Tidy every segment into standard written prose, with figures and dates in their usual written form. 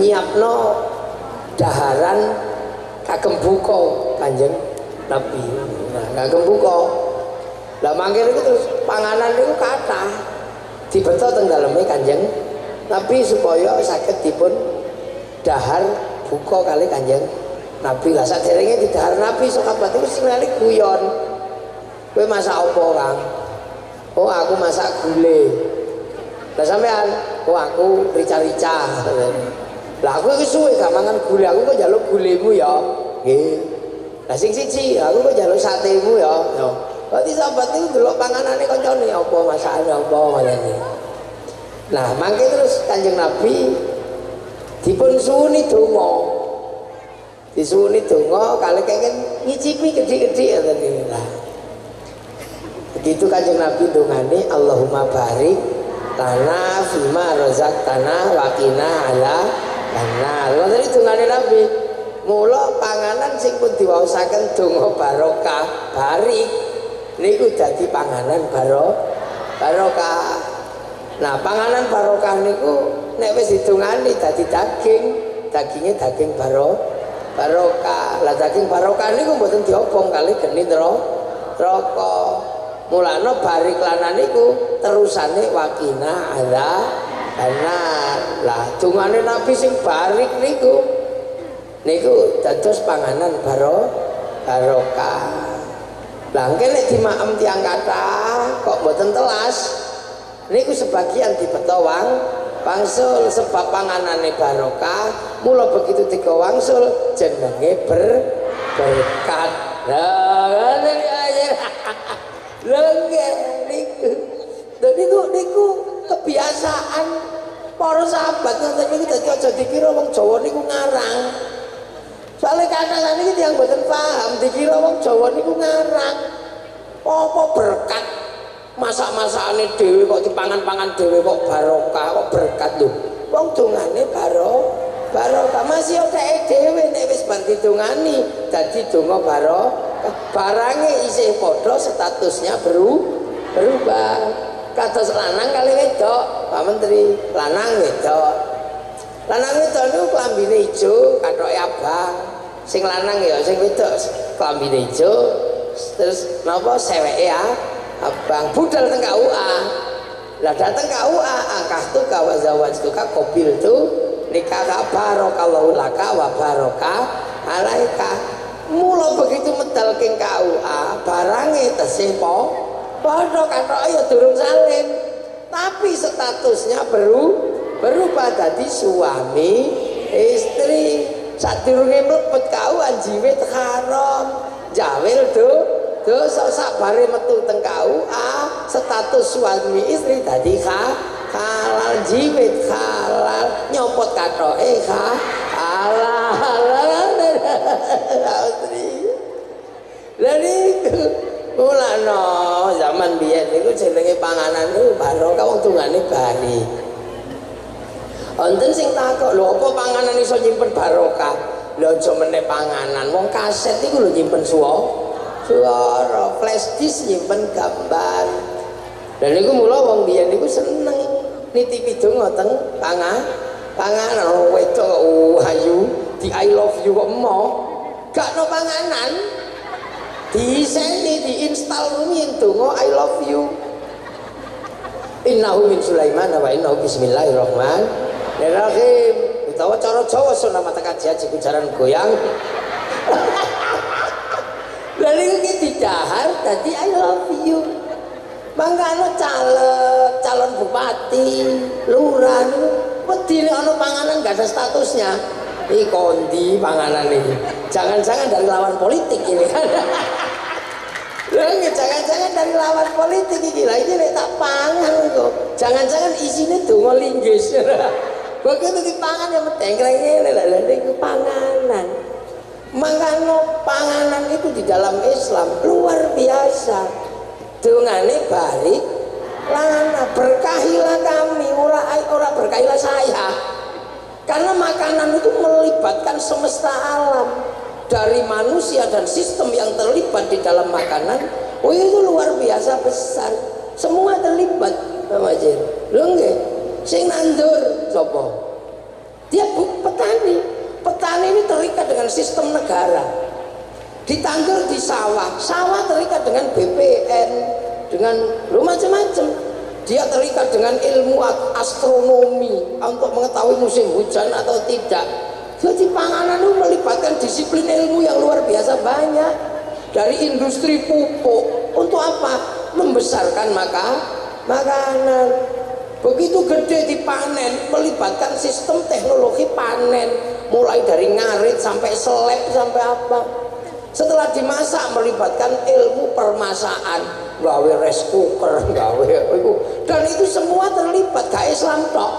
nyiapno daharan kagem buka Kanjeng Nabi. Nah, kagem buka. Lah mangke niku terus panganan niku kathah dibeto teng daleme Kanjeng Nabi supaya saged dipun dahar buka kali Kanjeng Nabi. Lah saderenge didahar Nabi sahabat itu senengane guyon. Kowe masak apa, Kang? Oh, aku masak gule. Lah sampean, oh aku rica-rica. Lah aku iki suwe gak mangan gule, aku kok njaluk gulemu ya. Nggih. Lah sing siji, aku kok njaluk satemu ya. Berarti sahabat itu delok panganane kancane apa masakane apa ngene. Nah, mangke terus Kanjeng Nabi dipun suwuni donga. Disuwuni donga kalih kenging ngicipi gedhi-gedhi ngoten niku. Lah. Begitu Kanjeng Nabi dongane Allahumma barik lana fima razaqtana wa qina ala annar. Lha dari dongane Nabi, mula panganan sing pun diwaosaken donga barokah, barik niku dadi panganan barokah. Nah, panganan barokah niku nek wis didongani dadi daging, dagingnya daging barokah. Lah daging barokah niku mboten diobong kali geni neraka. Mulane barik lana niku terusane wakina ala benar. Lah dungane Nabi sing barik niku dados panganan barokah. Lah nek dimaem tiyang kathah kok mboten telas niku sebagian dibeto wangsul sebab panganane barokah. Mula begitu tiga wangsul jenenge berkat. Lah Lenggeh niku kebiasaan para sahabat ngoten niku dadi aja dikira wong Jawa niku ngarang. Soale kadang niki tiyang mboten paham dikira wong Jawa niku ngarang. Apa berkat masak-masakane dhewe kok dipangan-pangan dhewe kok barokah kok berkat lho. Wong dongane barokah masih oteke dhewe nek wis bar didongani dadi donga barokah. Barangnya isih padha statusnya berubah. Kados lanang kali wedok, Pak Menteri, lanang wedok. Lanang wedok niku klambine ijo, kathoke abang. Sing lanang ya sing wedok klambine ijo, terus napa seweke abang budal teng KUA. Lah dateng KUA angkah tu kawazawaj tu kobil tu nikah barakallahu laka wa baraka alaika. Mula begitu medal king KUA barange tesih padha kathoke ya durung salin tapi statusnya berubah dadi suami istri. Sadurunge mlebet KUA jiwit haram jawil dosa sabare metu teng KUA status suami istri dadi halal jiwit halal nyopot kathoke halal. Lah niku mulane zaman biyen niku jenenge panganan niku barokah wong tungane bari. Wonten sing takok, lho apa panganan iso nyimpen barokah? Lho aja meneh panganan, wong kaset niku lho nyimpen suara, flash disk nyimpen gambar. Lah niku mula wong biyen niku seneng nitipi donga teng panganan wedok ayu di I love you kok gak no panganan diseni diinstal rumiyin donga I love you innahu min Sulaiman wa innahu bismillahirrahmanirrahim utawa cara Jawa sunah mata kaji kujaran goyang. Lha niku ki didahar dadi I love you. Mangkane calon bupati lurah wedi nek ana panganan gak ada statusnya. Ini kondi panganan ini. Jangan-jangan dari lawan politik ini kan. Jangan-jangan dari lawan politik ini lah. Ini tak pangan kok. Jangan-jangan isinya donga linggis. Begitu dipangan yang metengkreng ini lah. Ini panganan. Makanya panganan itu di dalam Islam luar biasa. Dongane balik lana berkahilah kami, ora berkahilah saya. Karena makanan itu melibatkan semesta alam, dari manusia dan sistem yang terlibat di dalam makanan. Oh itu luar biasa besar, semua terlibat sama Jin. Lho nggih, sing nandur sapa? Dia dengan sistem negara. Di Tangger di sawah, sawah terikat dengan BPN, dengan macam-macam. Dia terikat dengan ilmu astronomi untuk mengetahui musim hujan atau tidak. Jadi panganan itu melibatkan disiplin ilmu yang luar biasa banyak. Dari industri pupuk untuk apa? Membesarkan makanan. Begitu gede dipanen, melibatkan sistem teknologi panen, mulai dari ngarit sampai seleb sampai apa. Setelah dimasak melibatkan ilmu permasaan, gawe rice cooker, gawe itu, dan itu semua terlibat. Gak Islam tok,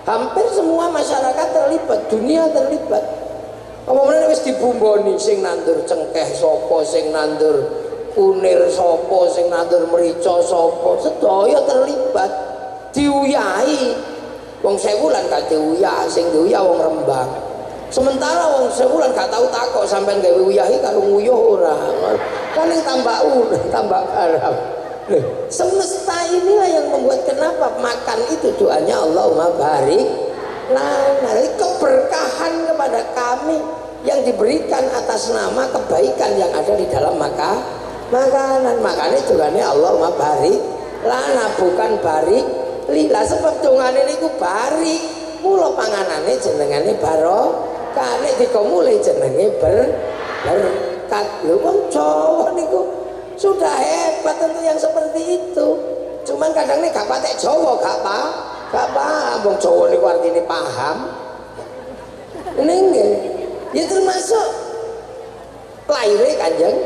hampir semua masyarakat terlibat, dunia terlibat. Apa-apa wis dibumboni, sing nandur cengkeh sopo, sing nandur kunir sopo, sing nandur merica sopo, sedaya terlibat. Diuyahi wong sewulan gak diuyah, sing diuyah wong Rembang. Sementara wong sewulan gak tahu takok sampean gawe uyahi karo nguyuh ora. Kan yang tambah garam. Semesta inilah yang membuat kenapa makan itu doanya Allahumma barik lana. Keberkahan kepada kami yang diberikan atas nama kebaikan yang ada di dalam makanan. Makanya doanya Allahumma barik lana, bukan barik lila. Sebab dongane niku barik, mula panganane jenengane barokah, nek dikomule jenenge berkat. Lho wong Jawa niku sudah hebat tentu yang seperti itu. Cuman kadang nek gak patek Jawa gak paham. Wong Jawa niku artine paham. Nggih. Ya termasuk lahirnya Kanjeng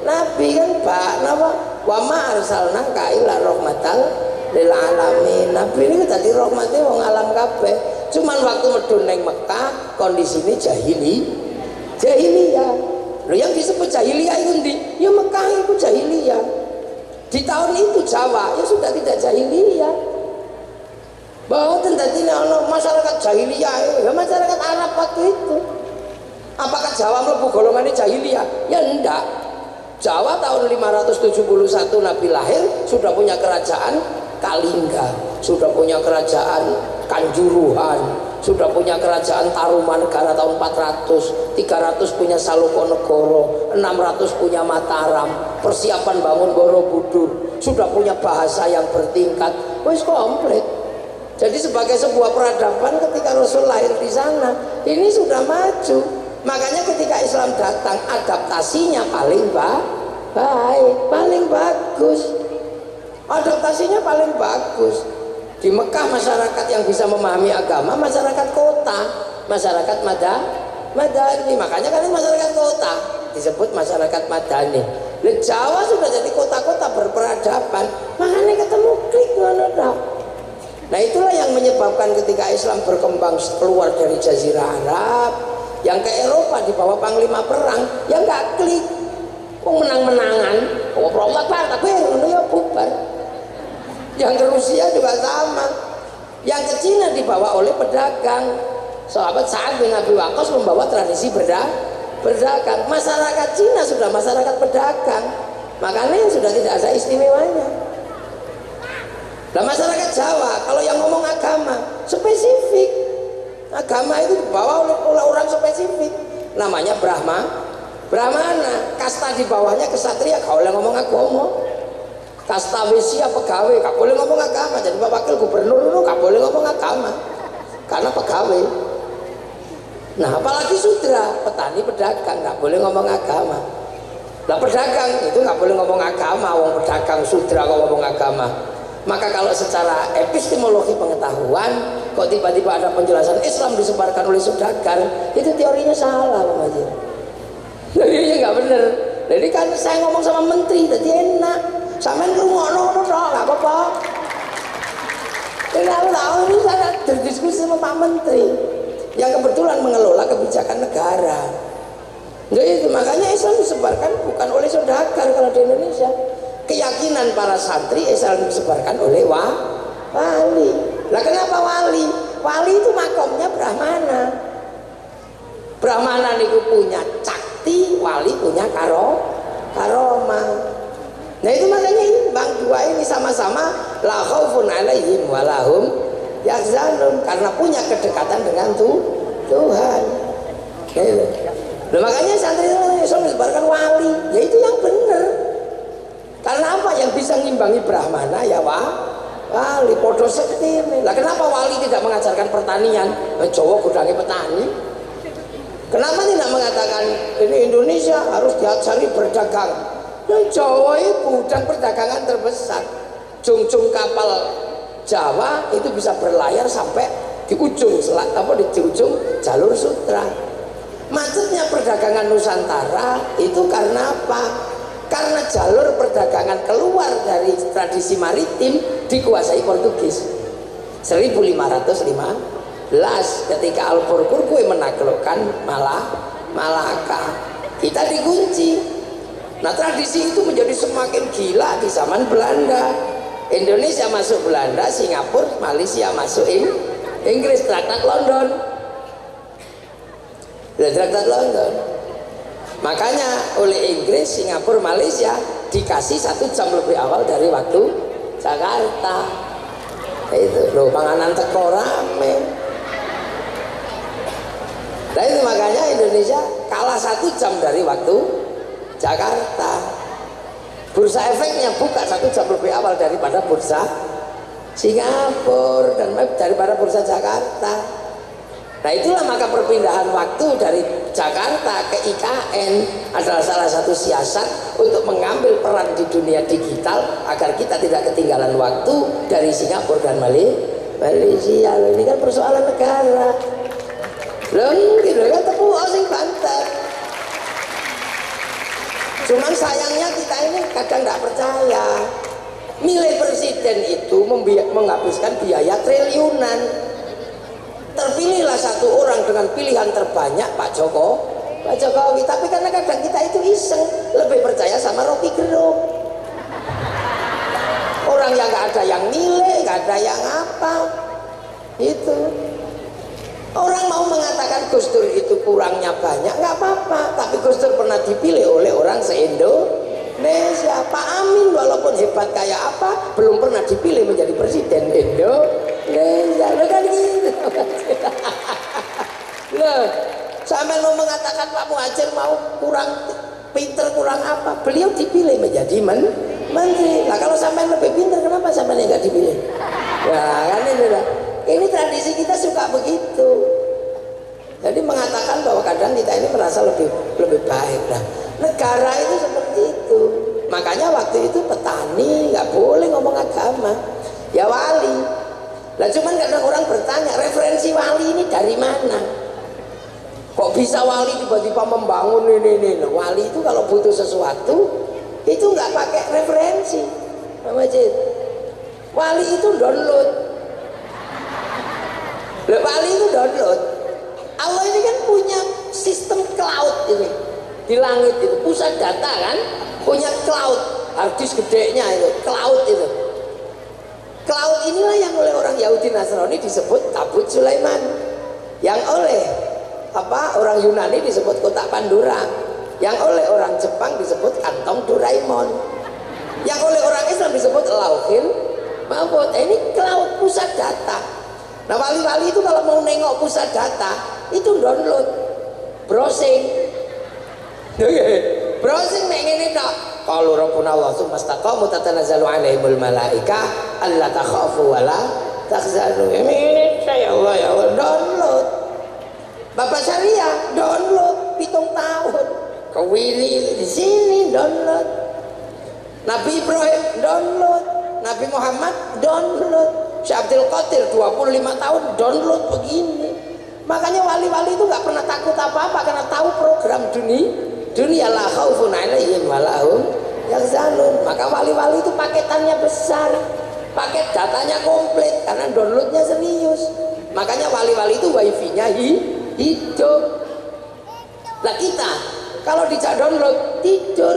Nabi kan napa? Wa ma arsalnaka illa rahmatan lil alamin. Nabi ini tadi rahmatnya wong alam kabeh. Cuman waktu medun neng Mekah kondisinya jahiliyah. Loh yang disebut jahiliyah itu ndi? Ya Mekah itu jahiliyah. Di tahun itu Jawa ya sudah tidak jahiliyah. Bahwa tadi masyarakat jahiliyah, ya masyarakat Arab waktu itu. Apakah Jawa mlebu golongannya jahiliyah? Ya enggak. Jawa tahun 571 Nabi lahir sudah punya kerajaan Kalingga, sudah punya kerajaan Kanjuruhan, sudah punya kerajaan Tarumanegara tahun 400, 300 punya Salokonegoro, 600 punya Mataram, persiapan bangun Borobudur, sudah punya bahasa yang bertingkat, wis komplit. Jadi sebagai sebuah peradaban ketika Rasul lahir di sana, ini sudah maju. Makanya ketika Islam datang adaptasinya paling baik, paling bagus. Adaptasinya paling bagus. Di Mekah masyarakat yang bisa memahami agama masyarakat kota, masyarakat madani. Makanya kalian masyarakat kota disebut masyarakat madani. Di Jawa sudah jadi kota-kota berperadaban, makanya ketemu klik ngono. Nah itulah yang menyebabkan ketika Islam berkembang keluar dari Jazirah Arab, yang ke Eropa di bawah panglima perang, yang nggak klik, menang-menangan, perombat tapi ya bubar. Yang ke Rusia juga sama, yang ke Cina dibawa oleh pedagang. Sahabat Sa'ad bin Abi Waqqas membawa tradisi berdagang. Masyarakat Cina sudah masyarakat pedagang, makanya sudah tidak ada istimewanya. Nah masyarakat Jawa kalau yang ngomong agama spesifik, agama itu dibawa oleh orang spesifik, namanya Brahmana. Kasta di bawahnya kesatria, kau boleh ngomong agama. Kasta Wesya pegawai, gak boleh ngomong agama. Jadi Pak Wakil Gubernur itu gak boleh ngomong agama karena pegawai. Nah apalagi sudra, petani pedagang gak boleh ngomong agama. Nah pedagang itu gak boleh ngomong agama, wong pedagang sudra kok ngomong agama. Maka kalau secara epistemologi pengetahuan kok tiba-tiba ada penjelasan Islam disebarkan oleh saudagar, itu teorinya salah Pak Majid. Jadi nggak bener. Jadi kan saya ngomong sama menteri, jadi enak. Sampean ngrungokno tok, nggak apa-apa. Dan aku tahu ini saya berdiskusi sama Pak Menteri yang kebetulan mengelola kebijakan negara. Jadi itu makanya Islam disebarkan bukan oleh saudagar kalau di Indonesia. Keyakinan para santri Islam disebarkan oleh wali. Lah kenapa wali? Wali itu makomnya Brahmana. Brahmana itu punya cakti, wali punya karomah. Nah itu makanya imbang dua ini sama-sama la khaufun alaihim walahum yahzanun, karena punya kedekatan dengan Tuhan. Gitu. Nah, makanya santri Islam disebarkan wali, ya itu yang benar. Karena apa? Yang bisa ngimbangi Brahmana ya wali, podo sekti. Lah kenapa wali tidak mengajarkan pertanian? Jawa gudangnya petani. Kenapa tidak mengatakan ini Indonesia harus diajari berdagang? Nah, Jawa itu gudang perdagangan terbesar. Jung-jung kapal Jawa itu bisa berlayar sampai di ujung di ujung jalur sutra. Macetnya perdagangan Nusantara itu karena apa? Karena jalur perdagangan keluar dari tradisi maritim dikuasai Portugis. 1515 ketika Albuquerque menaklukkan Malaka, kita dikunci. Nah, tradisi itu menjadi semakin gila di zaman Belanda. Indonesia masuk Belanda, Singapura, Malaysia masuk Inggris, Traktat London. Traktat London. Makanya oleh Inggris, Singapura, Malaysia dikasih 1 jam lebih awal dari waktu Jakarta. Itu loh, panganan teko rame. Nah itu makanya Indonesia kalah 1 jam dari waktu Jakarta. Bursa efeknya buka 1 jam lebih awal daripada bursa Singapura dan daripada bursa Jakarta. Nah itulah maka perpindahan waktu dari Jakarta ke IKN adalah salah satu siasat untuk mengambil peran di dunia digital agar kita tidak ketinggalan waktu dari Singapura dan Malaysia. Ini kan persoalan negara. Loh, gitu kan tepuk sing banter. Cuman sayangnya kita ini kadang tidak percaya. Milih presiden itu menghabiskan biaya triliunan. Terpilihlah satu orang dengan pilihan terbanyak Pak Jokowi, tapi karena kadang kita itu iseng lebih percaya sama Rocky Gerung, orang yang nggak ada yang milih, nggak ada yang apa itu. Orang mau mengatakan Gus Dur itu kurangnya banyak, nggak apa-apa, tapi Gus Dur pernah dipilih oleh orang se-Indonesia. Pak Amin walaupun hebat kayak apa belum pernah dipilih menjadi presiden Indonesia. Lo kan gitu. Loh, sampai mau mengatakan Pak Muhajir mau kurang pinter, kurang apa, beliau dipilih menjadi menteri. Nah kalau sampai lebih pinter, kenapa sampai nggak dipilih? Ya kan ini lah. Ini tradisi kita suka begitu. Jadi mengatakan bahwa kadang kita ini merasa lebih baik. Nah, negara itu seperti itu. Makanya waktu itu petani nggak boleh ngomong agama, ya wali. Lah cuman kadang orang bertanya, referensi wali ini dari mana? Kok bisa wali tiba-tiba membangun ini? Wali itu kalau butuh sesuatu itu nggak pakai referensi. Wali itu download. Lah wali itu download. Allah ini kan punya sistem cloud ini di langit itu, pusat data kan, punya cloud, harddisk gedenya itu, cloud itu. Cloud inilah yang oleh orang Yahudi Nasrani disebut Tabut Sulaiman, yang oleh orang Yunani disebut kotak Pandora, yang oleh orang Jepang disebut kantong Doraemon, yang oleh orang Islam disebut Lauhil Mahfuz. Ini cloud, pusat data. Nah wali-wali itu kalau mau nengok pusat data itu download, browsing, browsing ini tak. Qalu rabbuna Allah tsumma istaqamu tatanazzalu alaihimul malaika alla takhafu wa la tahzanu. Ini saya Allah ya Allah, download. Bapak Syariah download 7 tahun. Kewili di sini download. Nabi Ibrahim download, Nabi Muhammad download, Syekh Abdul Qadir 25 tahun download begini. Makanya wali-wali itu nggak pernah takut apa-apa karena tahu program dunia la khaufun alaihim wa lahum yahzanun. Maka wali-wali itu paketannya besar, paket datanya komplit karena downloadnya serius. Makanya wali-wali itu wifi-nya hidup. Lah kita kalau dijak download tidur.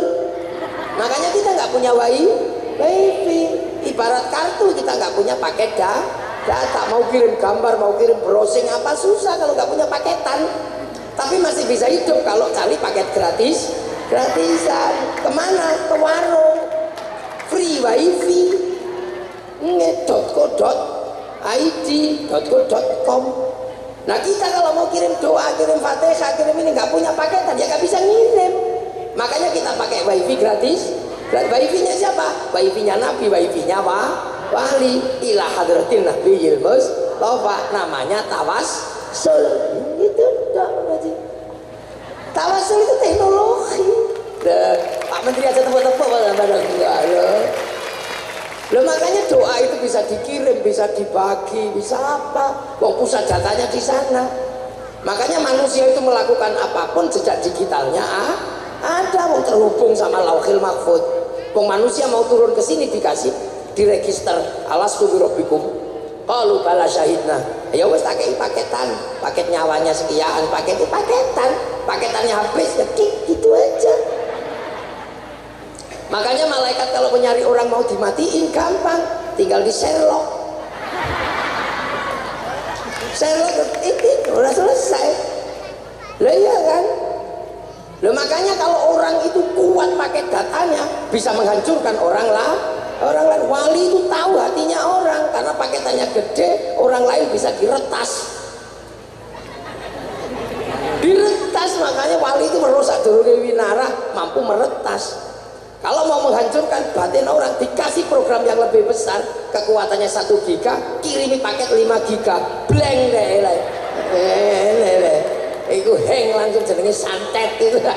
Makanya kita nggak punya wifi. Ibarat kartu, kita nggak punya paket data. Mau kirim gambar, mau kirim browsing apa susah kalau nggak punya paketan. Tapi masih bisa hidup kalau cari paket gratisan. Kemana? Ke warung free wifi .co.id .co.com. Nah kita kalau mau kirim doa, kirim fatihah, kirim ini nggak punya paketan, ya Wifi-nya siapa? Wifi-nya Nabi, wifi-nya wali ila hadratin Nabiyil Mustafa, namanya tawassul. Itu enggak berarti. Tawassul itu teknologi. Pak Menteri aja tepuk-tepuk pada enggak loh. Loh makanya doa itu bisa dikirim, bisa dibagi, bisa apa? Wong pusat datanya di sana. Makanya manusia itu melakukan apapun jejak digitalnya ada, wong terhubung sama Lauhil Mahfuz. Wong manusia mau turun ke sini dikasih diregister alastu birabbikum qalu bala syahidna. Ya wis tak kei paketan, paket nyawanya sekian, paketannya habis ya gitu aja. Makanya malaikat kalau mencari orang mau dimatiin gampang, tinggal di Sherlock itu udah selesai. Lah iya kan. Loh makanya kalau orang itu kuat pakai datanya bisa menghancurkan orang lain. Wali itu tahu hatinya orang karena paketannya gede, orang lain bisa diretas. Makanya wali itu merusak durunge winara, mampu meretas. Kalau mau menghancurkan batin orang dikasih program yang lebih besar, kekuatannya 1 giga, kirimi paket 5 giga, blank deh lah. Iku hang langsung jenenge santet itu. Nah,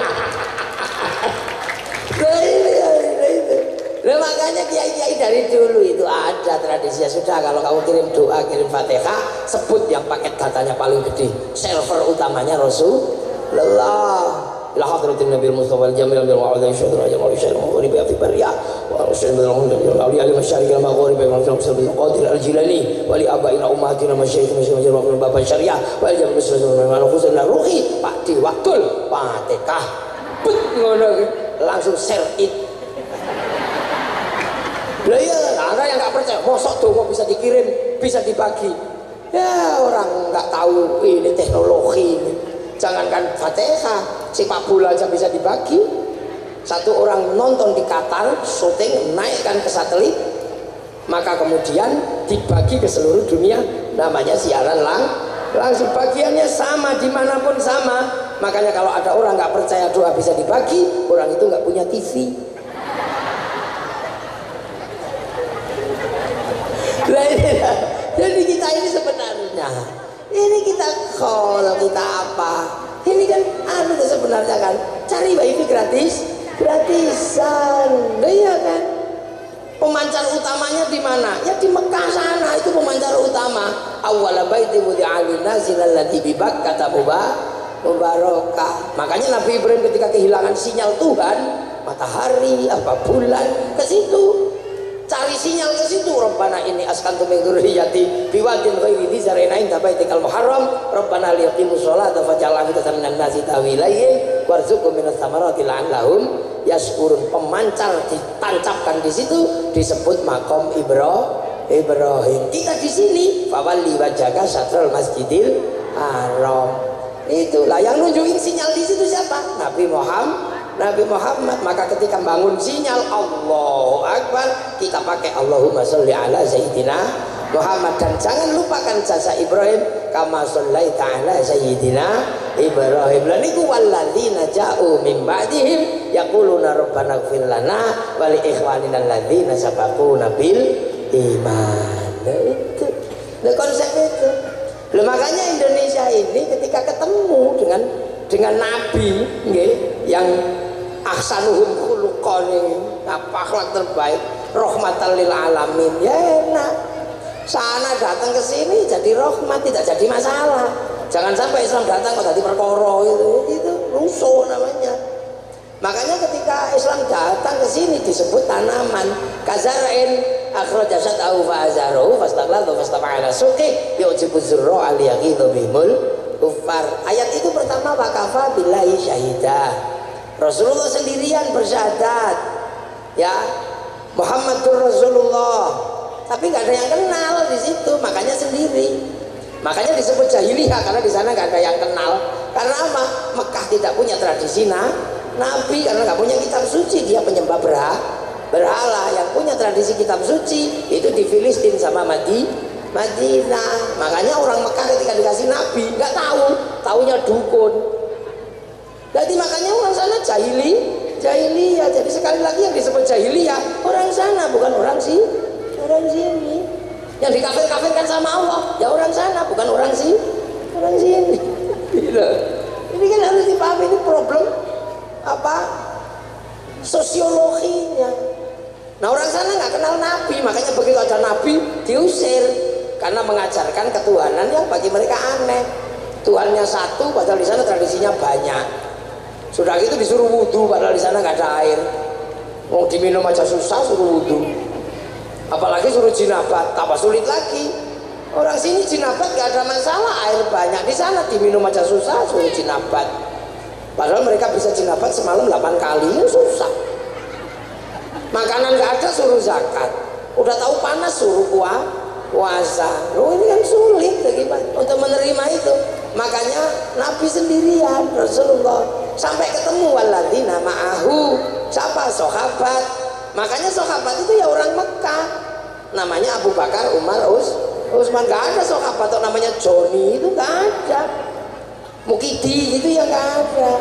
makanya kiai-kiai dari dulu itu ada tradisinya, sudah kalau kamu kirim doa, kirim Fatihah, sebut yang paket datanya paling gede, server utamanya Rasulullah. Ila hadratin Nabi Mustafa al-Jamil bil wa'adhi syuhra ya mawli syai'un wa riba fi barya wa rasul bil awliya al masyariq al maghrib wa rasul bil qadir al jilani wa li abaina ummatina masyayikh masyayikh wa baban syariah wa al muslimin wa khusus ruhi Pak di waktul Fatihah bet ngono langsung share it. Lah iya ada yang enggak percaya mosok donga bisa dikirim, bisa dibagi. Ya orang enggak tahu ini teknologi ini. Jangankan Fatihah, sepak bola aja bisa dibagi. Satu orang nonton di Qatar, syuting naikkan ke satelit, maka kemudian dibagi ke seluruh dunia, namanya siaran langsung. Bagiannya sama dimanapun sama. Makanya kalau ada orang nggak percaya doa bisa dibagi, orang itu nggak punya TV. Jadi kita ini sebenarnya kalau kita apa? Ini kan sebenarnya kan cari wifi gratisan. Iya kan? Pemancar utamanya di mana? Ya di Mekah sana, itu pemancar utama. Awwala baiti wudi'a lin-nasi alladzi bi Bakkah mubarakah. Makanya Nabi Ibrahim ketika kehilangan sinyal Tuhan, matahari apa bulan ke situ. Cari sinyal ke situ. Rabbana inni askantu min dzurriyyati biwadin ghairi dzi zar'in 'inda baitikal muharram rabbana liyaqimus sholata faj'al afidatan minan nasi tahwi ilaihim warzuqhum minas thamarati la'allahum yashkurun. Pemancar ditancapkan di situ disebut makom Ibrahim. Kita di sini fawalli wajhaka syatral masjidil haram. Itulah yang nunjukin sinyal di situ siapa? Nabi Muhammad. Maka ketika bangun sinyal Allahu Akbar, kita pakai Allahumma sholli ala sayyidina Muhammad. Dan jangan lupakan jasa Ibrahim, kama shollaita ala sayyidina Ibrahim. Lan iku walladzina ja'u min ba'dihim yaquluna rabbana ighfir lana wa li ikhwanina alladzina sabaquna bil iman. Nah itu konsep itu. Loh, makanya Indonesia ini ketika ketemu dengan Nabi yang ahsanuhum khuluqan, akhlak terbaik, rahmatan lil alamin, ya enak. Sana datang ke sini jadi rahmat, tidak jadi masalah. Jangan sampai Islam datang kok jadi perkara, itu rusuh namanya. Makanya ketika Islam datang ke sini disebut tanaman kazarain akhraja syat'ahu fa'azarahu fastaghlal fastama'ala suqi yu'jibu zurra al-yaghidhu bihimul kufar. Ayat itu pertama wakafa billahi syahida. Rasulullah sendirian bersyahadat, ya Muhammadur Rasulullah, tapi nggak ada yang kenal di situ, makanya sendiri. Makanya disebut jahiliyah karena di sana nggak ada yang kenal. Karena apa? Mekah tidak punya tradisi Nabi karena nggak punya kitab suci, dia penyembah berhala. Yang punya tradisi kitab suci itu di Filistin sama Madinah. Makanya orang Mekah ketika dikasih Nabi nggak tahu, taunya dukun. Jadi makanya orang sana jahiliyah. Jadi sekali lagi yang disebut jahiliyah orang sana, bukan orang sini. Yang dikafir-kafirkan sama Allah ya orang sana, bukan orang sini. Gitu. Ini kan harus dipahami, ini problem apa sosiologinya. Nah orang sana nggak kenal Nabi, makanya begitu ada Nabi diusir karena mengajarkan ketuhanan yang bagi mereka aneh. Tuhannya satu, padahal di sana tradisinya banyak. Sudah gitu disuruh wudhu, padahal di sana nggak ada air. Mau diminum aja susah, suruh wudhu. Apalagi suruh jinabat, tambah sulit lagi. Orang sini jinabat nggak ada masalah, air banyak. Di sana diminum aja susah, suruh jinabat. Padahal mereka bisa jinabat semalam 8 kali, ya susah. Makanan nggak ada, suruh zakat. Udah tahu panas, suruh puasa. Loh ini kan sulit bagaimana untuk menerima itu. Makanya Nabi sendirian, Rasulullah sampai ketemu waladina ma'ahu, siapa? Sahabat. Makanya sahabat itu ya orang Mekah, namanya Abu Bakar, Umar, Utsman. Gak ada sahabat atau namanya Joni, itu gak ada. Mukidi itu ya gak ada.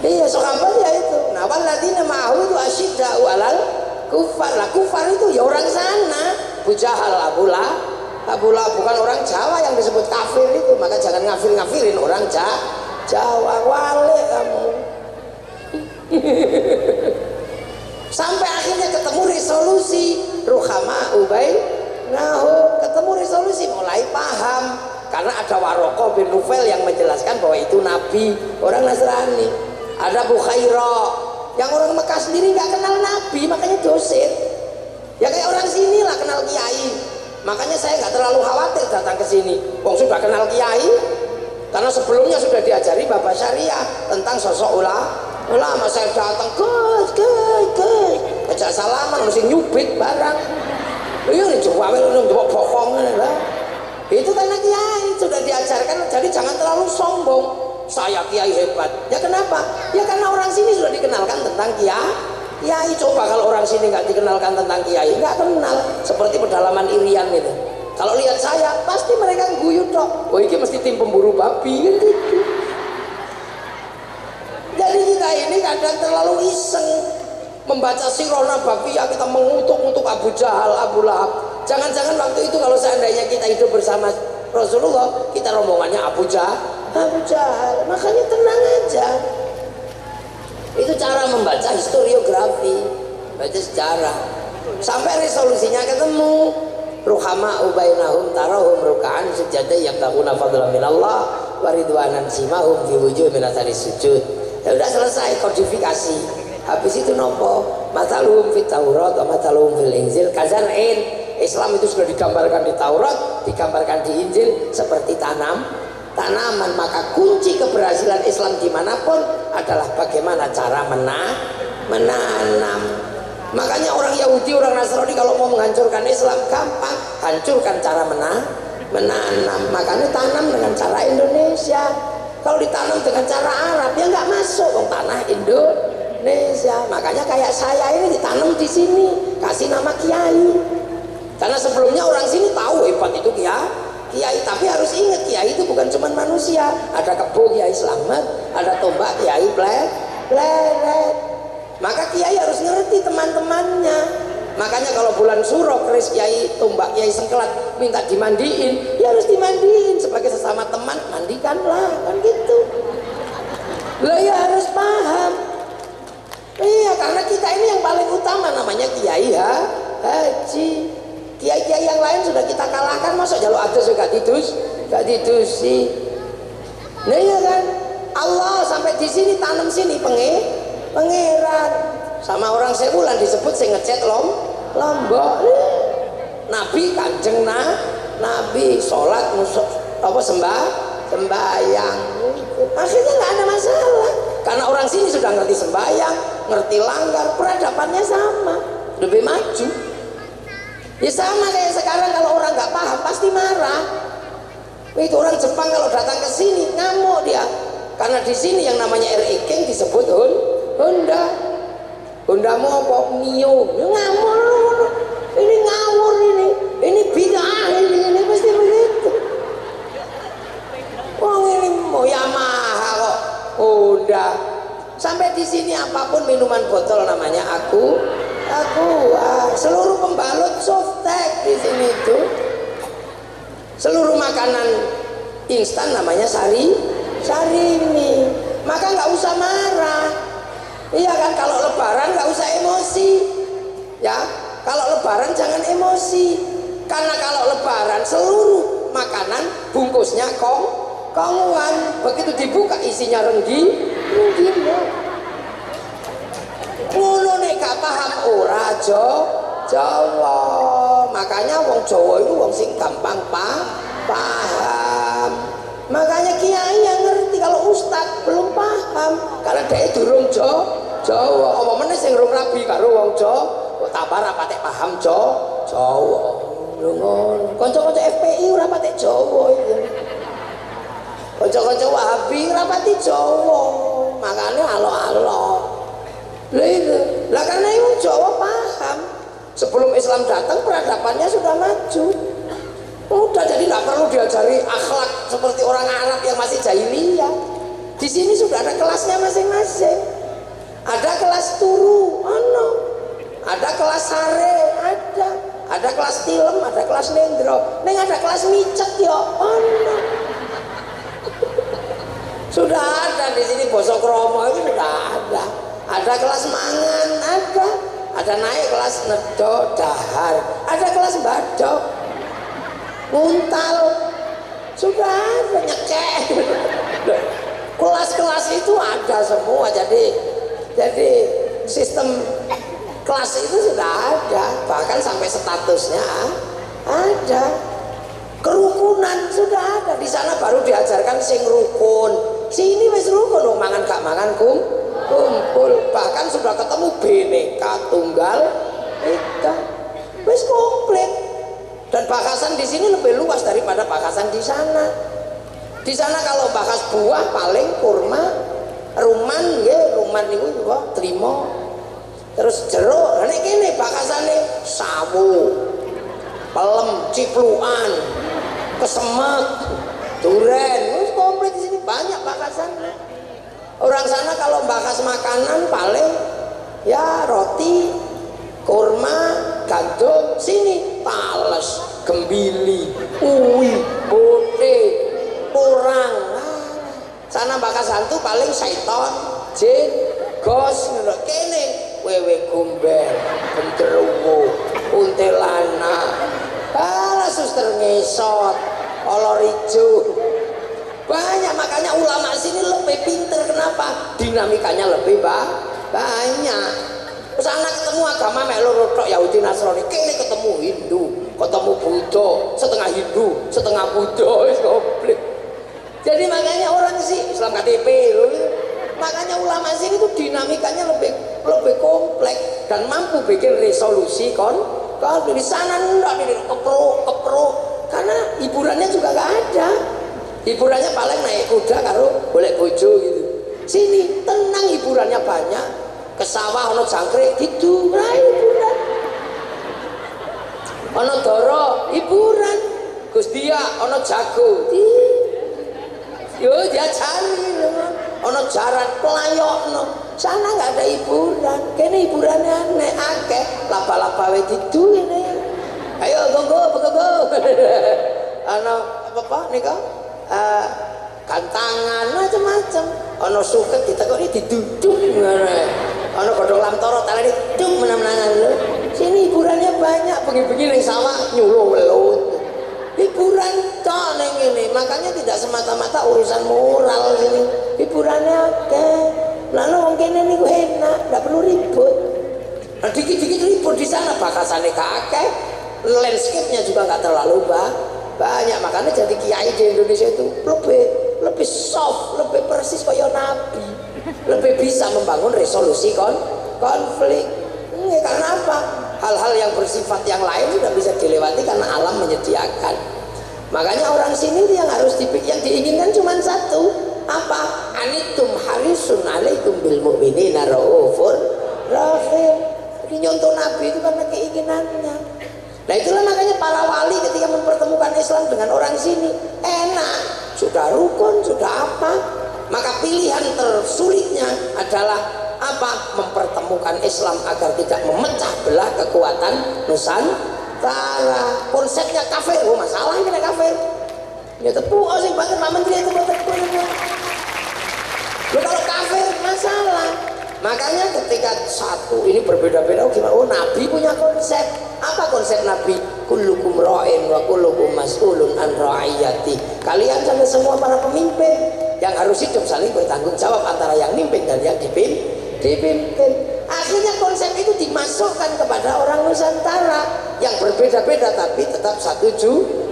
Iya sahabat ya itu. Nah waladina ma'ahu itu asyidda'u alal kufar. Lah kufar itu ya orang sana. Abu Jahal, Abu Lahab, bukan orang Jawa yang disebut kafir itu. Maka jangan ngafirin orang Jawa. Wale kamu. Sampai akhirnya ketemu resolusi Ruhama ketemu resolusi, mulai paham karena ada Waraqah bin Nufail yang menjelaskan bahwa itu Nabi, orang Nasrani. Ada Bukhaira yang orang Mekah sendiri nggak kenal Nabi, makanya dosen. Ya kayak orang sini lah kenal kiai. Makanya saya nggak terlalu khawatir datang ke sini. Wong sudah kenal kiai, karena sebelumnya sudah diajari Bapak Syariah tentang sosok ulama. Saya datang Gus, ajak salaman mesti nyubit barang. Iya nih coba bokong lah. Itu karena kiai sudah diajarkan, jadi jangan terlalu sombong. Saya kiai hebat. Ya kenapa? Ya karena orang sini sudah dikenalkan tentang kiai. Coba kalau orang sini nggak dikenalkan tentang kiai, nggak kenal. Seperti pedalaman Irian itu. Kalau lihat saya, pasti mereka guyu tok. Oh ini mesti tim pemburu babi kan gitu. Jadi kita ini kadang terlalu iseng membaca sirah nabawiyah, kita mengutuk Abu Jahal, Abu Lahab. Jangan-jangan waktu itu kalau seandainya kita hidup bersama Rasulullah, kita rombongannya Abu Jahal. Makanya tenang aja. Itu cara membaca historiografi, baca sejarah. Sampai resolusinya ketemu. Ruhama ubainahum tarahum ruk'an sujada yabtaguna fadlan minallah wa ridwanan simahum fi wujuhihim min athari sujud. Ya udah selesai kodifikasi. Habis itu nopo? Mathaluhum fit Taurat wa mathaluhum fil Injil kazar'in. Islam itu sudah digambarkan di Taurat, digambarkan di Injil seperti tanaman. Maka kunci keberhasilan Islam dimanapun adalah bagaimana cara menanam. Makanya orang Yahudi, orang Nasrani kalau mau menghancurkan Islam gampang, hancurkan cara menanam. Makanya tanam dengan cara Indonesia. Kalau ditanam dengan cara Arab ya nggak masuk dong tanah Indonesia. Makanya kayak saya ini ditanam di sini, kasih nama Kiai. Karena sebelumnya orang sini tahu hebat itu Kiai, tapi harus ingat Kiai itu bukan cuma manusia. Ada kebo Kiai Slamet, ada tombak Kiai Pleret. Maka Kiai harus ngerti teman-temannya. Makanya kalau bulan Suro keris Kiai tombak Kiai Sengkelat minta dimandiin, ya harus dimandiin sebagai sesama teman, mandikanlah kan gitu. Lah ya harus paham. Iya, karena kita ini yang paling utama namanya Kiai Haji. Kiai-kiai yang lain sudah kita kalahkan, masa jalur atas juga gak didusi. Nah iya kan, Allah sampai di sini tanam sini pangeran. Sama orang Sewulan disebut sing ngecet lombok. Nabi kanjeng Nabi sholat sembahyang. Akhirnya nggak ada masalah karena orang sini sudah ngerti sembahyang, ngerti langgar, peradabannya sama, lebih maju. Ya sama kayak sekarang kalau orang nggak paham pasti marah. Itu orang Jepang kalau datang ke sini ngamuk dia, karena di sini yang namanya RE King disebut Honda. Hondamu apa Mio? Ya ngamuk, ini ngawur ini bid'ah ini pasti begitu. Wong ini mau Yamaha kok Honda. Sampai di sini apapun minuman botol namanya aku. Seluruh pembalut softtek di sini itu. Seluruh makanan instan namanya sarimi. Maka nggak usah marah. Iya kan, kalau lebaran nggak usah emosi. Ya, kalau lebaran jangan emosi. Karena kalau lebaran seluruh makanan bungkusnya konguan. Begitu dibuka isinya renggi. Ngono nek gak paham ora Jawa. Makanya wong Jawa itu wong sing gampang paham. Makanya kiai yang ngerti, kalau ustad belum paham karena dia durung Jawa. Apa meneh sing rung rabi karo wong Jawa, kok tambah ra patek paham Jawa. Lho ngono. Kanca-kanca FPI ora patek Jawa iki. Kanca-kanca Wahabi ora pati Jawa. Makanya alo-alo. Lah karena itu Jawa paham. Sebelum Islam datang peradabannya sudah maju. Udah, jadi nggak perlu diajari akhlak seperti orang Arab yang masih jahiliyah. Di sini sudah ada kelasnya masing-masing. Ada kelas turu, ada kelas sare, ada kelas tilem, ada kelas nendro, ada kelas micet ya, sudah ada di sini. Bosok kromo itu sudah ada. Ada kelas mangan, ada naik kelas nedo dahar, ada kelas badok, muntal, sudah ada nyekek. Kelas-kelas itu ada semua. Jadi sistem kelas itu sudah ada, bahkan sampai statusnya ada. Kerukunan sudah ada. Di sana baru diajarkan sing rukun. Sini wis rukun, mangan gak mangan kumpul. Bahkan sudah ketemu Bhinneka Tunggal Ika, wis komplit. Dan bakasan di sini lebih luas daripada bakasan di sana. Di sana kalau bakas buah paling kurma, ruman niku juga trimo. Terus jeruk, nek kene bakasane sawu, pelem, cipluan, kesemek, duren, wis komplit di sini, banyak bakasannya. Orang sana kalau bakas makanan paling ya roti, kurma, gandum. Sini tales, gembili, uwi, bote, porang. Sana bakas hantu paling saiton, jin, gos. Kene wewe gombel, genderuwo, kuntilanak, suster ngesot, kolor ijo. Banyak, makanya ulama sini lebih pinter. Kenapa? Dinamikanya lebih banyak. Sana ketemu agama melu tok Yahudi Nasrani, kene ketemu Hindu, ketemu Buddha, setengah Hindu, setengah Buddha, wis komplit. Jadi makanya orang sih Islam KTP loh. Makanya ulama sini tuh dinamikanya lebih kompleks dan mampu bikin resolusi di sana enggak kepruk karena hiburannya juga gak ada. Hiburannya paling naik kuda karo golek bojo gitu. Sini tenang, hiburannya banyak. Ke sawah ono jangkrik gitu, hiburan. Ono doro hiburan. Gus Dia ono jago. Yo dia cari ono jaran pelayokno. Sana nggak ada hiburan. Kene hiburannya aneh akeh. Laba-laba wae gitu ini. Ayo go. Ono apa nika? Kantangan macam-macam. Ono suket ditekoni diduduk ngono. Ono godhong lamtoro talane duk menang-menangan lho. Sini hiburannya banyak, bengi-bengi ning sawah nyuluh welut. Hiburan tok ning ngene. Makanya tidak semata-mata urusan moral sini. Hiburannya akeh. Lalu wong kene niku enak, enggak perlu ribut. Nah, dikit-dikit ribut di sana bakasane akeh. Landscape-nya juga enggak terlalu banyak. Makanya jadi kiai di Indonesia itu lebih soft, lebih persis kayak nabi, lebih bisa membangun resolusi konflik. Karena apa? Hal-hal yang bersifat yang lain sudah bisa dilewati karena alam menyediakan. Makanya orang sini yang harus yang diinginkan cuma satu, apa? Anitum harisun alaikum bil mu'minina raufur rahim. Jadi nyontoh nabi itu karena keinginannya. Nah itulah makanya para wali ketika mempertemukan Islam dengan orang sini enak, sudah rukun, sudah apa, Maka pilihan tersulitnya adalah apa? Mempertemukan Islam agar tidak memecah belah kekuatan Nusantara. Konsepnya kafir, oh masalah ini kafir. Ya tepu, oh sing banget Pak Menteri itu tepu. Loh, kalau kafir masalah. Makanya ketika satu ini berbeda-beda, oh gimana? Oh Nabi punya konsep. Apa konsep Nabi? Kullukum ra'in wa kullukum mas'ulun an ra'iyati. Kalian semua para pemimpin yang harus hidup saling bertanggung jawab antara yang mimpin dan yang dipimpin. Akhirnya konsep itu dimasukkan kepada orang Nusantara yang berbeda-beda tapi tetap satu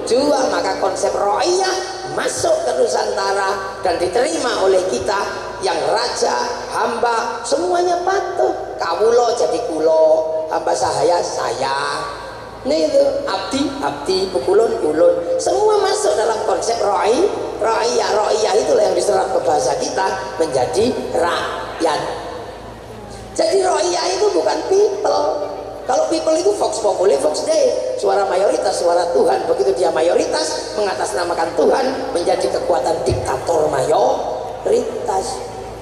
jua. Maka konsep ra'iyah masuk ke Nusantara dan diterima oleh kita yang raja, hamba, semuanya patuh. Kawulo jadi kulo, hamba saya. Nih itu abdi, pukulun. Semua masuk dalam konsep ra'iyah itulah yang diserap ke bahasa kita menjadi rakyat. Jadi ra'iyah itu bukan people. Kalau people itu vox populi, vox dei, suara mayoritas, suara Tuhan. Begitu dia mayoritas, mengatasnamakan Tuhan, menjadi kekuatan diktator mayoritas.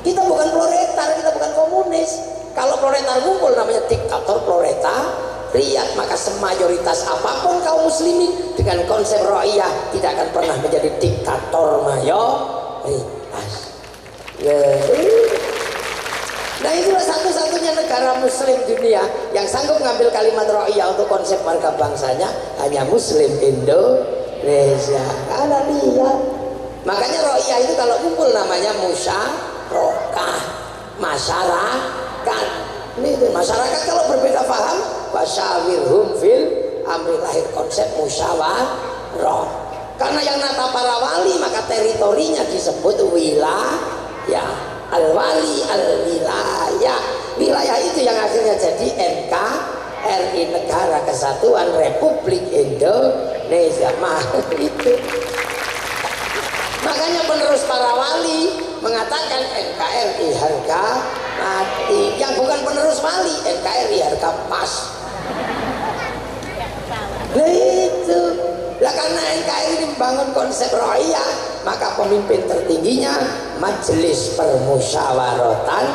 Kita bukan proletar, kita bukan komunis. Kalau proletar ngumpul namanya diktator proletariat. Maka semayoritas apapun kaum muslimin dengan konsep ra'iyah tidak akan pernah menjadi diktator mayoritas. Nah itulah satu-satunya negara muslim dunia yang sanggup mengambil kalimat ra'iyah untuk konsep warga bangsanya, hanya muslim Indonesia. Karena lihat, makanya ra'iyah itu kalau kumpul namanya musyarakah, masyarakat. Ini itu masyarakat kalau berbeda paham, wasyawirhum fil amri, lahir konsep musyawarah. Karena yang nata para wali maka teritorinya disebut wilayah. Al-wali al-wilayah. Wilayah itu yang akhirnya jadi NKRI, Negara Kesatuan Republik Indonesia. Itu makanya penerus para wali mengatakan NKRI harga mati. Yang bukan penerus wali, NKRI harga pas. Nah itu lah, karena NKRI ini membangun konsep ra'iyah, maka pemimpin tertingginya Majelis Permusyawaratan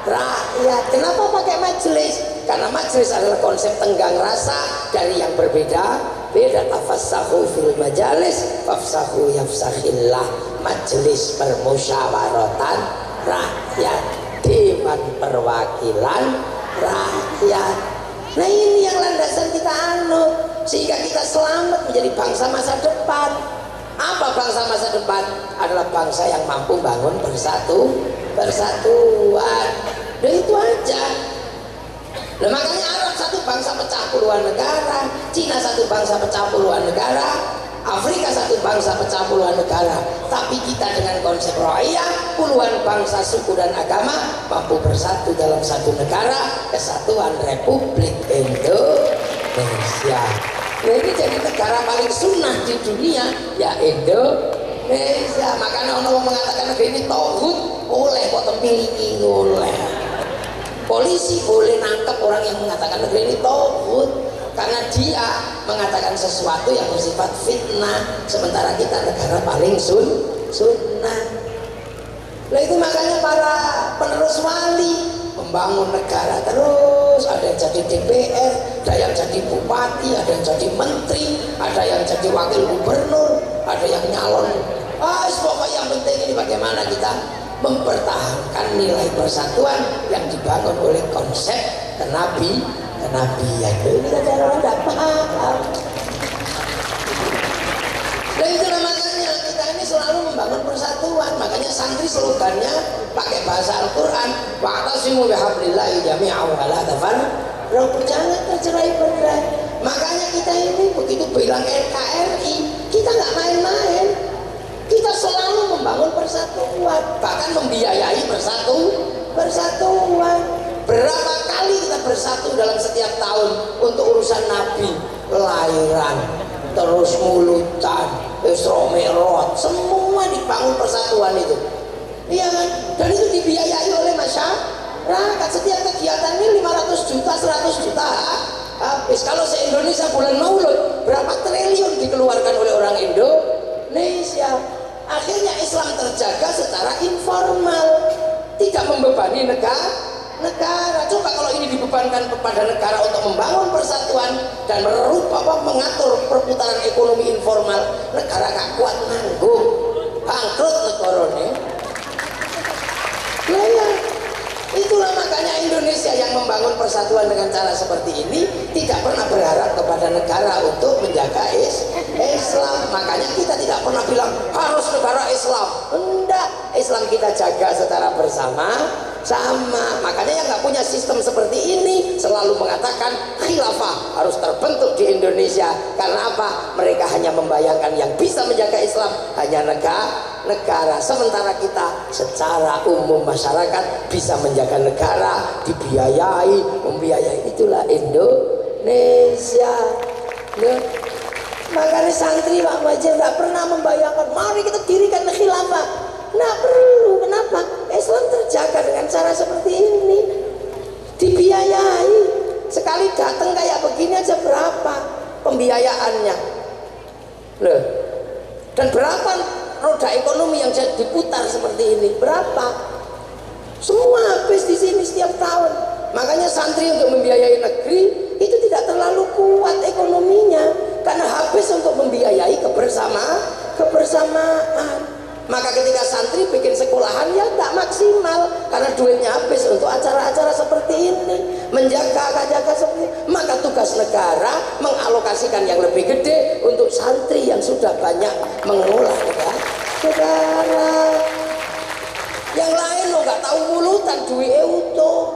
Rakyat. Kenapa pakai majelis? Karena majelis adalah konsep tenggang rasa dari yang berbeda. Tafassahu fil majalis fafsahu yafsahillah. Majelis Permusyawaratan Rakyat, Dewan Perwakilan Rakyat. Nah ini yang landasan kita anut, sehingga kita selamat menjadi bangsa masa depan. Apa bangsa masa depan? Adalah bangsa yang mampu bangun persatuan. Dan itu aja. Nah makanya Arab satu bangsa pecah puluhan negara, Cina satu bangsa pecah puluhan negara, Afrika satu bangsa pecah puluhan negara. Tapi kita dengan konsep ra'iyah, puluhan bangsa, suku dan agama mampu bersatu dalam satu negara, Kesatuan Republik Indonesia. Nah ini jadi negara paling sunnah di dunia, ya Indonesia. Makanya orang mengatakan negeri ini tauhid, oleh kok tempiliki oleh. Polisi boleh nangkep orang yang mengatakan negeri ini tauhid karena dia mengatakan sesuatu yang bersifat fitnah, sementara kita negara paling sunnah. Nah itu makanya para penerus wali membangun negara terus, ada yang jadi DPR, ada yang jadi bupati, ada yang jadi menteri, ada yang jadi wakil gubernur, ada yang nyalon. Pokoknya yang penting ini bagaimana kita mempertahankan nilai persatuan yang dibangun oleh konsep kenabian. Kita cara tidak paham. Dan itulah makanya kita ini selalu membangun persatuan. Makanya santri slogannya pakai bahasa Al-Quran, wa'tasimu bihablillahi jami'an wa la tafarraqu, jangan tercerai-berai. Makanya kita ini begitu bilang NKRI, kita nggak main-main. Kita selalu membangun persatuan, bahkan membiayai persatuan. Berapa kali kita bersatu dalam setiap tahun untuk urusan Nabi, lahiran, terus mulutan, Isra Mi'raj, semua dibangun persatuan itu. Iya kan? Dan itu dibiayai oleh masyarakat. Setiap kegiatan ini 500 juta, 100 juta habis. Kalau se-Indonesia bulan Maulud, berapa triliun dikeluarkan oleh orang Indonesia. Akhirnya Islam terjaga secara informal, tidak membebani negara. Coba kalau ini dibebankan kepada negara untuk membangun persatuan dan mengatur perputaran ekonomi informal, negara gak kuat nanggung, bangkrut negarane. Nah, ya. Itulah makanya Indonesia yang membangun persatuan dengan cara seperti ini tidak pernah berharap kepada negara untuk menjaga Islam. Makanya kita tidak pernah bilang harus negara Islam. Enggak, Islam kita jaga secara bersama-sama. Makanya yang nggak punya sistem seperti ini selalu mengatakan khilafah harus terbentuk di Indonesia. Karena apa? Mereka hanya membayangkan yang bisa menjaga Islam hanya negara, sementara kita secara umum masyarakat bisa menjaga negara, membiayai. Itulah Indonesia. Makanya santri Pak Majid nggak pernah membayangkan mari kita dirikan khilafah. Nggak perlu. Kenapa? Islam terjaga dengan cara seperti ini, dibiayai. Sekali datang kayak begini aja berapa pembiayaannya loh, dan berapa roda ekonomi yang diputar seperti ini, berapa? Semua habis di sini setiap tahun. Makanya santri untuk membiayai negeri itu tidak terlalu kuat ekonominya, karena habis untuk membiayai kebersamaan. Maka ketika santri bikin sekolahan ya tak maksimal, karena duitnya habis untuk acara-acara seperti ini, menjaga seperti ini. Maka tugas negara mengalokasikan yang lebih gede untuk santri yang sudah banyak mengelola negara. Yang lain lo nggak tahu mulutan duitnya utuh,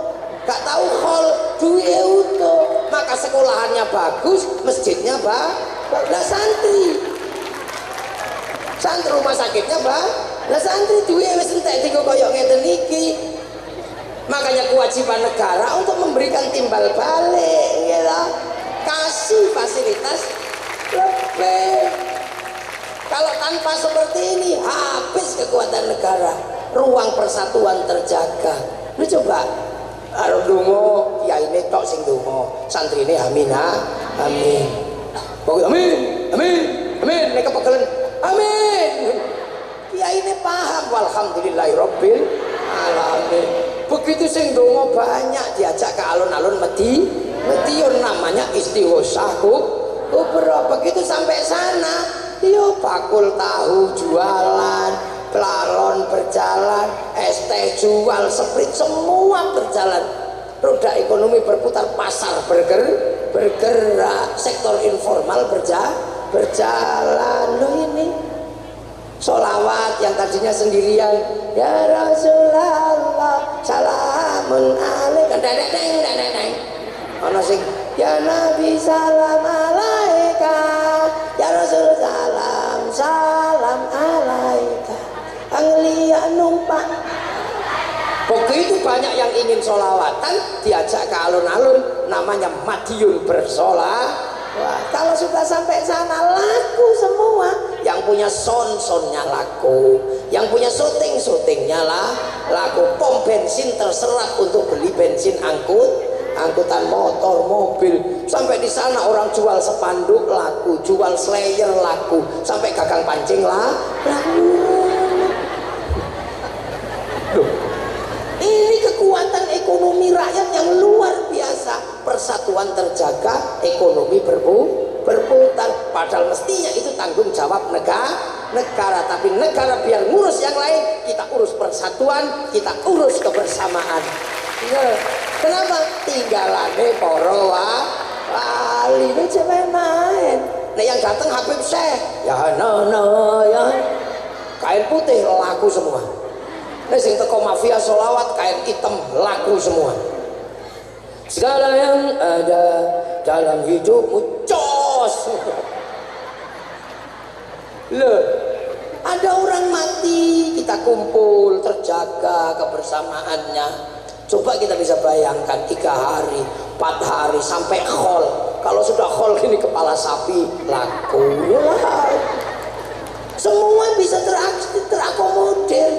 nggak tahu hall duitnya utuh. Maka sekolahannya bagus, masjidnya bagus, santri rumah sakitnya santri duitnya wis entek dienggo koyo ngeten iki. Makanya kewajiban negara untuk memberikan timbal balik, ya, kasih fasilitas lebih. Kalau tanpa seperti ini habis kekuatan negara, ruang persatuan terjaga. Lu coba karo donga kiai ini tok sing donga, santri ini amin. Pokoknya amin nek kepegelen amin. Kiai ini paham, walhamdulillahirabbil alamin. Begitu sing donga banyak diajak ke alun-alun Medion, namanya istighosah kubra. Begitu sampai sana yo bakul tahu jualan, pelalon berjalan, es teh jual, sprite semua berjalan. Roda ekonomi berputar, pasar bergerak, sektor informal berjalan. Loh ini sholawat yang tadinya sendirian, ya Rasulullah salamun alaika, deng ana sing ya Nabi salam alaika, ya Rasul salam alaika, anglia numpak. Begitu banyak yang ingin sholawatan, diajak ke alun-alun, namanya Madiun bersolawat. Wah, kalau sudah sampai sana laku semua. Yang punya sonnya laku, yang punya syutingnya laku. Pom bensin terserap untuk beli bensin angkutan motor, mobil. Sampai di sana orang jual spanduk laku, jual slayer laku, sampai gagang pancing laku. Loh, ini kekuatan ekonomi rakyat yang luar biasa. Persatuan terjaga, ekonomi berputar. Padahal mestinya itu tanggung jawab negara. Tapi negara biar ngurus yang lain, kita urus persatuan, kita urus kebersamaan. Kenapa? Tinggalane para wali ini cuma main. Nah yang datang Habib Syekh, ya ya kain putih laku semua. Nah sing teko mafia sholawat kain hitam laku semua. Segala yang ada dalam hidupmu cos. Loh, ada orang mati, kita kumpul, terjaga kebersamaannya. Coba kita bisa bayangkan 3 hari, 4 hari sampai khol. Kalau sudah khol gini kepala sapi laku lah. Semua bisa terakomodir,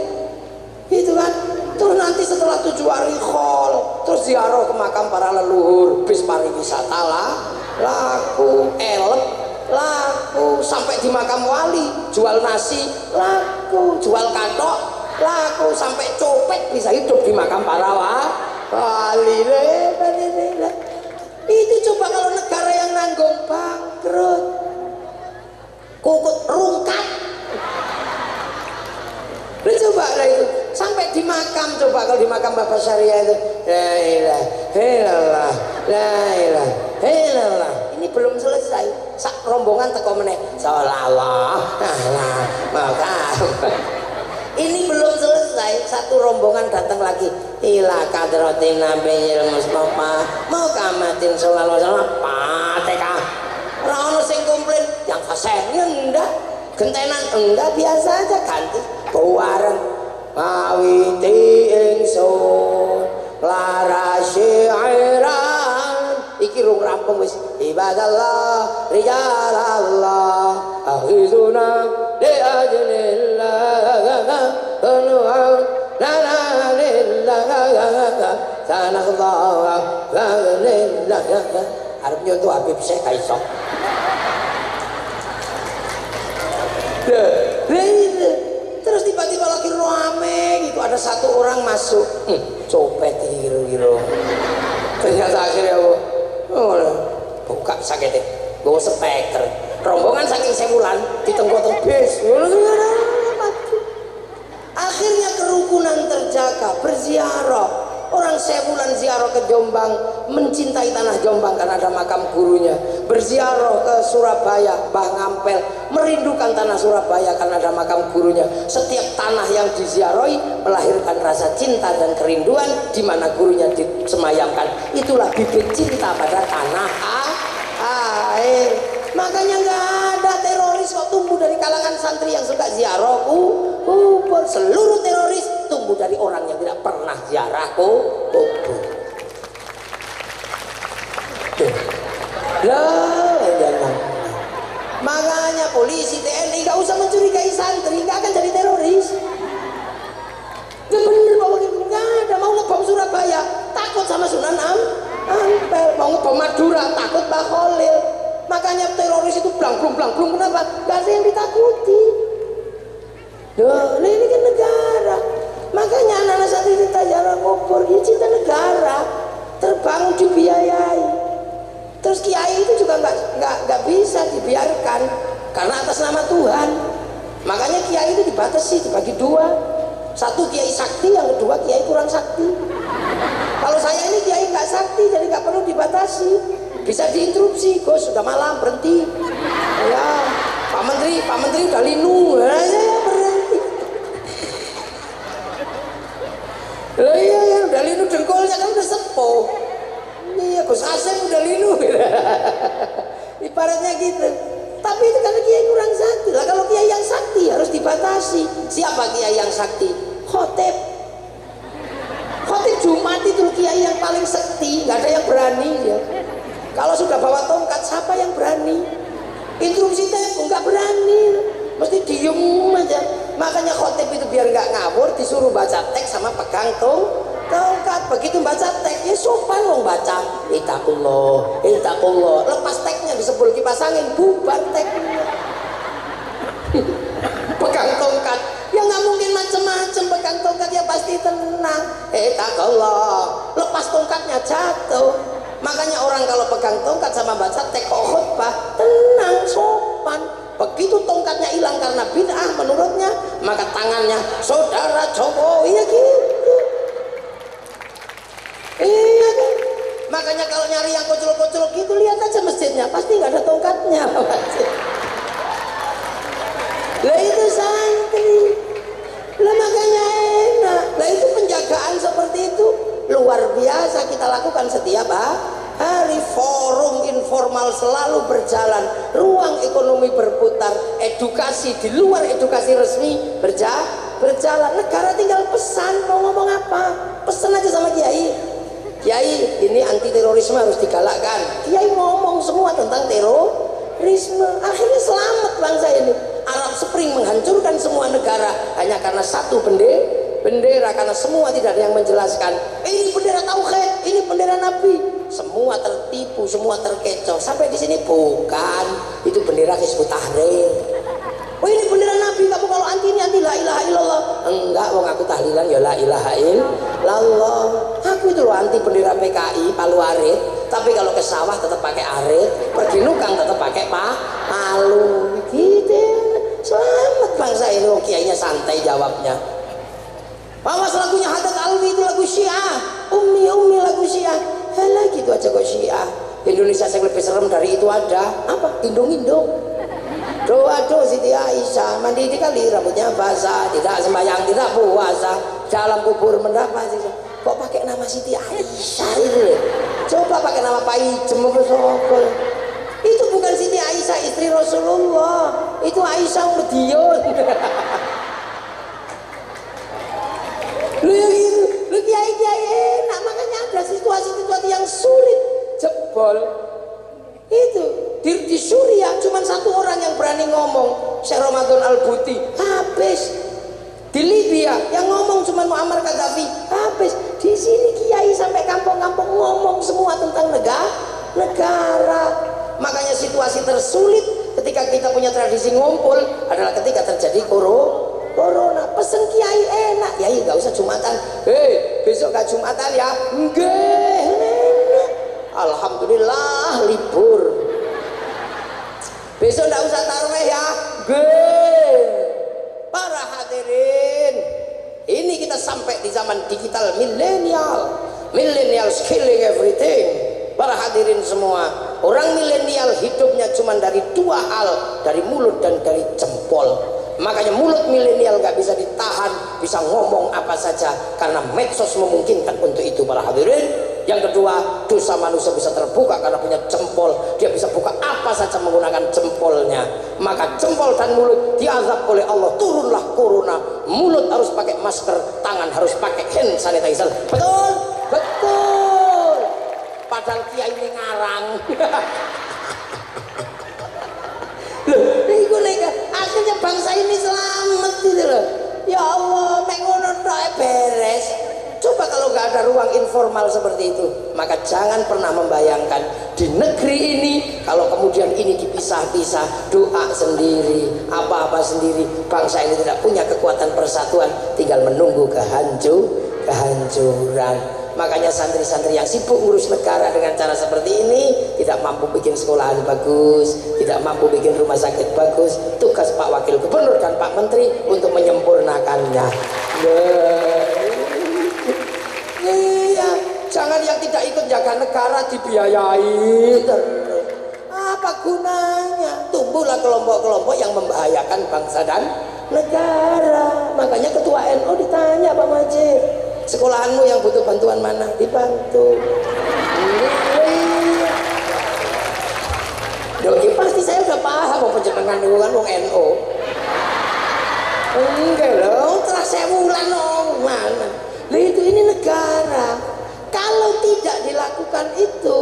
gitu kan? Terus nanti setelah 7 hari khol, terus ziarah ke makam para leluhur, bis pariwisata laku, elep laku, sampai di makam wali jual nasi laku. laku, jual katok laku, sampai copet bisa hidup di makam para wali. Itu coba kalau negara yang nanggung bangkrut, kukut rungkat. Lu coba lah itu sampai di makam, coba kalau di makam Bapak Syariah itu la ilaha illallah, la ilaha illallah. Ini belum selesai, sak rombongan teko meneh sallallahu makam. Ini belum selesai, satu rombongan datang lagi ila kadratin nabiyil mustafa muhammadin sallallahu alaihi wasallam Fatihah. Ora ono sing komplain yang fasihnya enggak, gentenan enggak, biasa aja ganti bareng ngawiti ingsun lara syairan iki rung rampung wis ibadallah rijalallah akhizuna li ajlillah anu'an lana lillah sanakhdha lillah arep nyontoh Habib Syekh iso. Terus tiba-tiba lagi rame gitu, ada satu orang masuk, copet kira-kira. Ternyata akhirnya buka sakitnya, bawa speaker, rombongan saking sebulan ditengok-tengok bis. Akhirnya kerukunan terjaga, berziarah. Orang sebulan ziarah ke Jombang, mencintai tanah Jombang karena ada makam gurunya. Berziarah ke Surabaya, Mbah Ngampel, merindukan tanah Surabaya karena ada makam gurunya. Setiap tanah yang diziarahi melahirkan rasa cinta dan kerinduan di mana gurunya disemayamkan. Itulah bibit cinta pada tanah air. Makanya nggak ada teroris kok tumbuh dari kalangan santri yang suka ziarah kubur. Seluruh teroris tumbuh dari orang yang tidak pernah ziarah kubur. Jangan. Makanya polisi TNI nggak usah mencurigai santri, nggak akan jadi teroris. Gak bener bahwa nggak ada. Mau ngebom Surabaya takut sama Sunan Ampel, mau ngebom Madura takut Mbah Khalil. Makanya teroris itu blangblung, kenapa? Gak ada yang ditakuti. Nah ini kan negara. Makanya anak-anak santri kita ziarah kubur, ya cinta negara, terbangun dibiayai. Terus kiai itu juga nggak bisa dibiarkan karena atas nama Tuhan. Makanya kiai itu dibatasi, dibagi dua. Satu kiai sakti, yang kedua kiai kurang sakti. Kalau saya ini kiai nggak sakti, jadi nggak perlu dibatasi. Bisa diinterupsi, Gus sudah malam berhenti. Ya, Pak Menteri udah linu, ya berhenti. Lah iya ya udah linu dengkulnya kan udah sepuh. Iya Gus Asep udah linu. Ibaratnya gitu. Tapi itu karena kiai kurang sakti. Lah kalau kiai yang sakti harus dibatasi. Siapa kiai yang sakti? Khotib. Khotib Jumat itu kiai yang paling sakti, nggak ada yang berani ya. Kalau sudah bawa tongkat, siapa yang berani? Interupsi tepung nggak berani, mesti diem aja. Makanya khotib itu biar nggak ngawur disuruh baca teks sama pegang tongkat. Begitu baca teks, ya sopan loh baca. Itakullah. Lepas teksnya disebul kipas angin, bubar teksnya. Pegang tongkat, ya nggak mungkin macem-macem. Pegang tongkat ya pasti tenang. Itakullah. Lepas tongkatnya jatuh. Makanya orang kalau pegang tongkat sama baca teks khutbah tenang, sopan. Begitu tongkatnya hilang karena bid'ah menurutnya, maka tangannya saudara Jokowi ya gitu. Iya kan? Makanya kalau nyari yang kocol-kocol gitu, lihat aja masjidnya, pasti nggak ada tongkatnya. Lah itu santri. Lah makanya enak. Lah itu penjagaan seperti itu luar biasa kita lakukan setiap hari. Forum informal selalu berjalan, ruang ekonomi berputar, edukasi di luar edukasi resmi berjalan. Negara tinggal pesan, mau ngomong apa pesan aja sama kiai. Kiai ini anti terorisme harus digalakkan. Kiai ngomong semua tentang terorisme. Akhirnya selamat bangsa ini. Arab Spring menghancurkan semua negara hanya karena satu bendera, karena semua tidak ada yang menjelaskan ini bendera tauhid, ini bendera Nabi. Semua tertipu, semua terkecoh. Sampai di sini bukan, itu bendera Hizbut Tahrir. Oh ini bendera Nabi, nggak kamu kalau anti ini anti la ilaha illallah. Enggak, wong aku tahlilan ya la ilaha illallah. Aku itu loh anti bendera PKI Palu Arit, tapi kalau ke sawah tetap pakai arit, pergi nukang tetap pakai palu. Gitu. Selamat bangsa ini, wong kiainya santai jawabnya. Awas lagunya Haddad Alwi itu lagu Syiah. Umi lagu Syiah. Halah gitu aja kok Syiah. Indonesia yang lebih serem dari itu ada apa? Indung-indung. Doa Siti Aisyah mandi di kali rambutnya basah, tidak sembahyang, tidak puasa, dalam kubur mendapat. Kok pakai nama Siti Aisyah itu? Coba pakai nama Pak Ijem apa sokol. Itu bukan Siti Aisyah istri Rasulullah, itu Aisyah Medion. Lu yang itu, lu kiai enak, makanya ada situasi-situasi yang sulit jebol. Itu di Suriah cuma satu orang yang berani ngomong, Syekh Ramadan Al-Buti, habis. Di Libya yang ngomong cuma Muammar Gaddafi, habis. Di sini kiai sampai kampung-kampung ngomong semua tentang negara. Makanya situasi tersulit ketika kita punya tradisi ngumpul adalah ketika terjadi corona. Pesen kiai enak, kiai nggak usah Jumatan. Hei, besok gak Jumatan ya? Enggak. Alhamdulillah libur. Besok nggak usah tarawih ya? Enggak. Para hadirin, ini kita sampai di zaman digital millennial killing everything. Para hadirin semua, orang milenial hidupnya cuma dari dua hal, dari mulut dan dari jempol. Makanya mulut milenial gak bisa ditahan, bisa ngomong apa saja karena medsos memungkinkan untuk itu para hadirin. Yang kedua, dosa manusia bisa terbuka karena punya jempol. Dia bisa buka apa saja menggunakan jempolnya. Maka jempol dan mulut diazab oleh Allah. Turunlah corona. Mulut harus pakai masker, tangan harus pakai hand sanitizer. Betul? Betul. Padahal kiai ini ngarang. Loh, itu akhirnya bangsa ini selamat gitu loh. Ya Allah, mek ngono tok beres. Coba kalau nggak ada ruang informal seperti itu, maka jangan pernah membayangkan di negeri ini kalau kemudian ini dipisah-pisah, doa sendiri, apa-apa sendiri, bangsa ini tidak punya kekuatan persatuan, tinggal menunggu kehancuran. Makanya santri-santri yang sibuk ngurus negara dengan cara seperti ini tidak mampu bikin sekolahan bagus, tidak mampu bikin rumah sakit bagus. Tugas Pak Wakil Gubernur dan Pak Menteri untuk menyempurnakannya. Iya, jangan yang tidak ikut jaga negara dibiayai terus. Apa gunanya? Tumbuhlah kelompok-kelompok yang membahayakan bangsa dan negara. Makanya ketua NU ditanya Pak Majid, sekolahanmu yang butuh bantuan mana? Dibantu. Doi pasti saya udah paham mau penjenengan itu kan wong NU. Enggak loh, telah saya bulan loh mana? Itu ini negara. Kalau tidak dilakukan itu,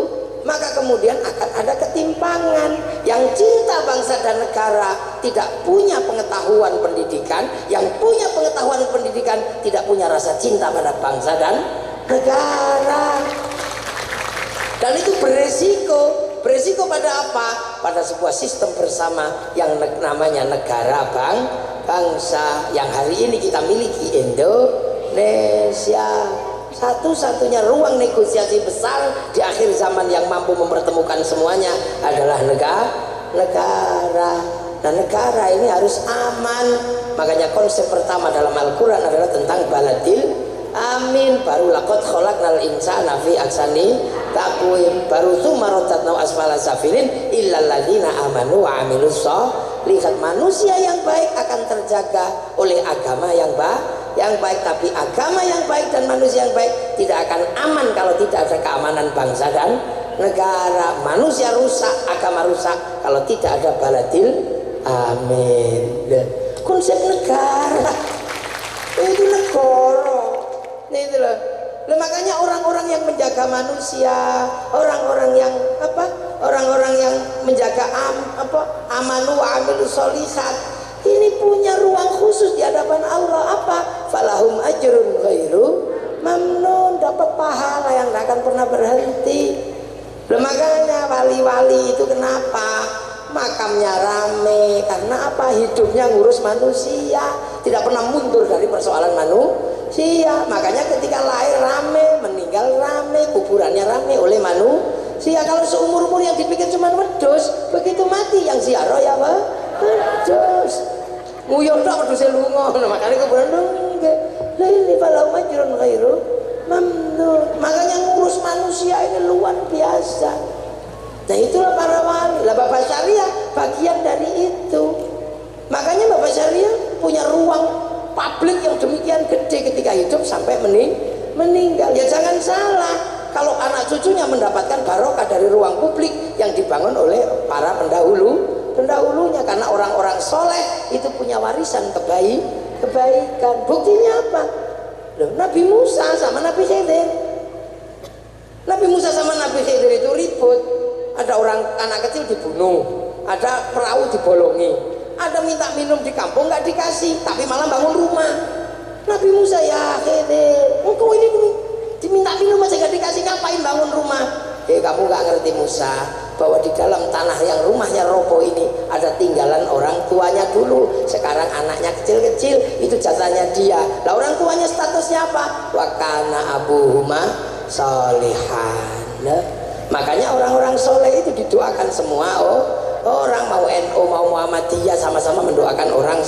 maka kemudian akan ada ketimpangan. Yang cinta bangsa dan negara tidak punya pengetahuan pendidikan, yang punya pengetahuan pendidikan tidak punya rasa cinta pada bangsa dan negara. Dan itu beresiko. Beresiko pada apa? Pada sebuah sistem bersama yang namanya negara bangsa yang hari ini kita miliki, Indonesia. Satu-satunya ruang negosiasi besar di akhir zaman yang mampu mempertemukan semuanya adalah negara. Dan negara ini harus aman. Makanya konsep pertama dalam Al-Quran adalah tentang baladil amin. Baru laqad khalaqnal insana fi ahsani taqwim. Baru tsumma asfala safilin illal ladzina amanu wa amilus sholihat. Manusia yang baik akan terjaga oleh agama yang baik, tapi agama yang baik dan manusia yang baik tidak akan aman kalau tidak ada keamanan bangsa dan negara. Manusia rusak, agama rusak kalau tidak ada baladil amin. Konsep negara itu negara. Itu loh. Makanya orang-orang yang menjaga manusia, orang-orang yang orang-orang yang menjaga amanu wa amilus sholihat, ini punya ruang khusus di hadapan Allah. Apa? Falahum ajrun ghairu mamnun, dapat pahala yang tidak akan pernah berhenti. Makanya wali-wali itu kenapa makamnya rame. Karena apa? Hidupnya ngurus manusia, tidak pernah mundur dari persoalan manusia. Makanya ketika lahir rame, meninggal rame, kuburannya rame oleh manusia. Kalau seumur-umur yang dipikir cuma wedhus, begitu mati yang ziarah ya wedhus. Nguyur tok wedhuse lunga. Makanya kuburan laili falau majrun ghairu mamnun. Makanya ngurus manusia ini luar biasa. Nah itulah para wali. Lah Bapak Syariah bagian dari itu. Makanya Bapak Syariah punya ruang publik yang demikian gede ketika hidup sampai meninggal. Ya jangan salah, kalau anak cucunya mendapatkan barokah dari ruang publik yang dibangun oleh para pendahulunya. Karena orang-orang soleh itu punya warisan kebaikan. Buktinya apa? Loh, Nabi Musa sama Nabi Khidir. Nabi Musa sama Nabi Khidir itu ribut. Ada orang anak kecil dibunuh, ada perahu dibolongi, ada minta minum di kampung nggak dikasih, tapi malah bangun rumah. Nabi Musa, ya Khidir, engkau ini diminta minum aja nggak dikasih, ngapain bangun rumah? Kamu nggak ngerti Musa, bahwa di dalam tanah yang rumahnya roboh ini ada tinggalan orang tuanya dulu. Sekarang anaknya kecil-kecil, itu jatahnya dia. Lah orang tuanya statusnya apa? Wa kana abuhuma sholihan. Makanya orang-orang soleh itu didoakan semua. Orang mau NU mau Muhammadiyah sama-sama mendoakan orang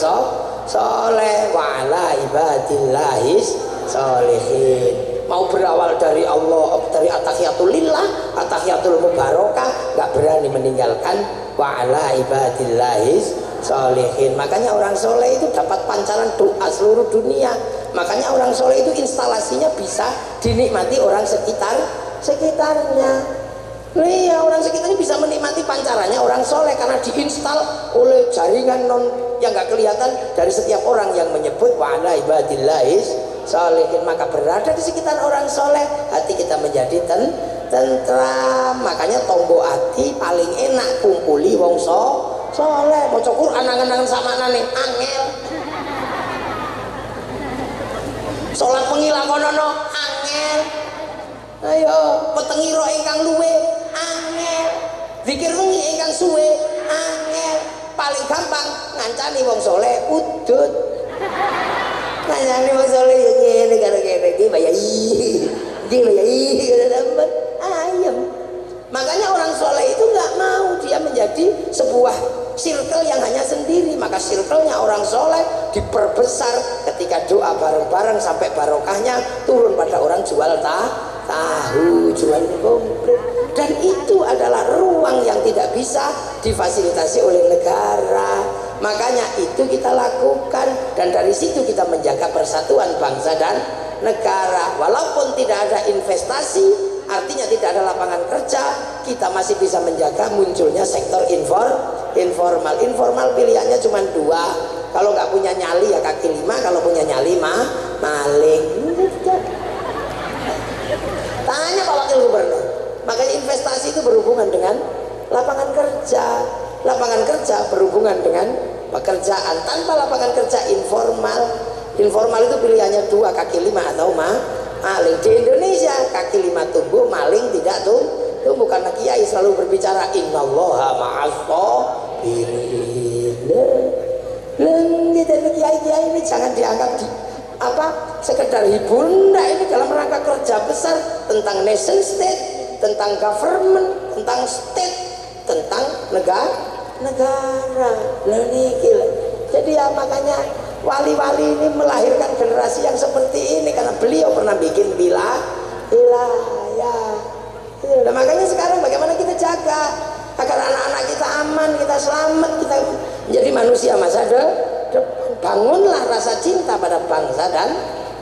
soleh. Wa ala ibadillahis sholihin. Mau berawal dari Allah, dari atahiyatul lillah, atahiyatul mubarakah, nggak berani meninggalkan wa ala ibadillahis sholihin. Makanya orang soleh itu dapat pancaran doa seluruh dunia. Makanya orang soleh itu instalasinya bisa dinikmati orang sekitarnya. Iya, orang sekitarnya bisa menikmati pancarannya orang soleh karena diinstal oleh jaringan yang nggak kelihatan dari setiap orang yang menyebut wa ala ibadillahis sholihin. Maka berada di sekitar orang soleh, hati kita menjadi tentram. Makanya tonggo hati paling enak kumpuli wong soleh. Maca Quran angen-angen samaknane angel. Salat pengilakonono angel. Ayo petengiro ingkang luwe angel. Zikir wengi ingkang suwe angel. Paling gampang ngancani wong soleh udut. Ngancani wong soleh ya ngene karo kene iki bayai karo dapat ayam. Makanya orang soleh itu nggak mau dia menjadi sebuah circle yang hanya sendiri. Maka circle-nya orang soleh diperbesar ketika doa bareng-bareng sampai barokahnya turun pada orang jual tahu, jual komplit. Dan itu adalah ruang yang tidak bisa difasilitasi oleh negara. Makanya itu kita lakukan, dan dari situ kita menjaga persatuan bangsa dan negara. Walaupun tidak ada investasi, artinya tidak ada lapangan kerja, kita masih bisa menjaga munculnya sektor informal. Informal pilihannya cuma dua, kalau nggak punya nyali ya kaki lima, kalau punya nyali maling. Tanya Pak Wakil Gubernur. Makanya investasi itu berhubungan dengan lapangan kerja. Lapangan kerja berhubungan dengan pekerjaan. Tanpa lapangan kerja informal itu pilihannya dua, kaki lima atau maling. Di Indonesia kaki lima tumbuh, maling tidak tumbuh. Karena kiai selalu berbicara innallaha ma'as-shabirin. Kita kiai ini jangan dianggap sekedar hiburan. Nah, ini dalam rangka kerja besar tentang nation state, tentang government, tentang state, tentang negara. Jadi ya makanya wali-wali ini melahirkan generasi yang seperti ini karena beliau pernah bikin wilayah. Nah, makanya sekarang bagaimana kita jaga agar anak-anak kita aman, kita selamat, kita menjadi manusia masa depan. Bangunlah rasa cinta pada bangsa dan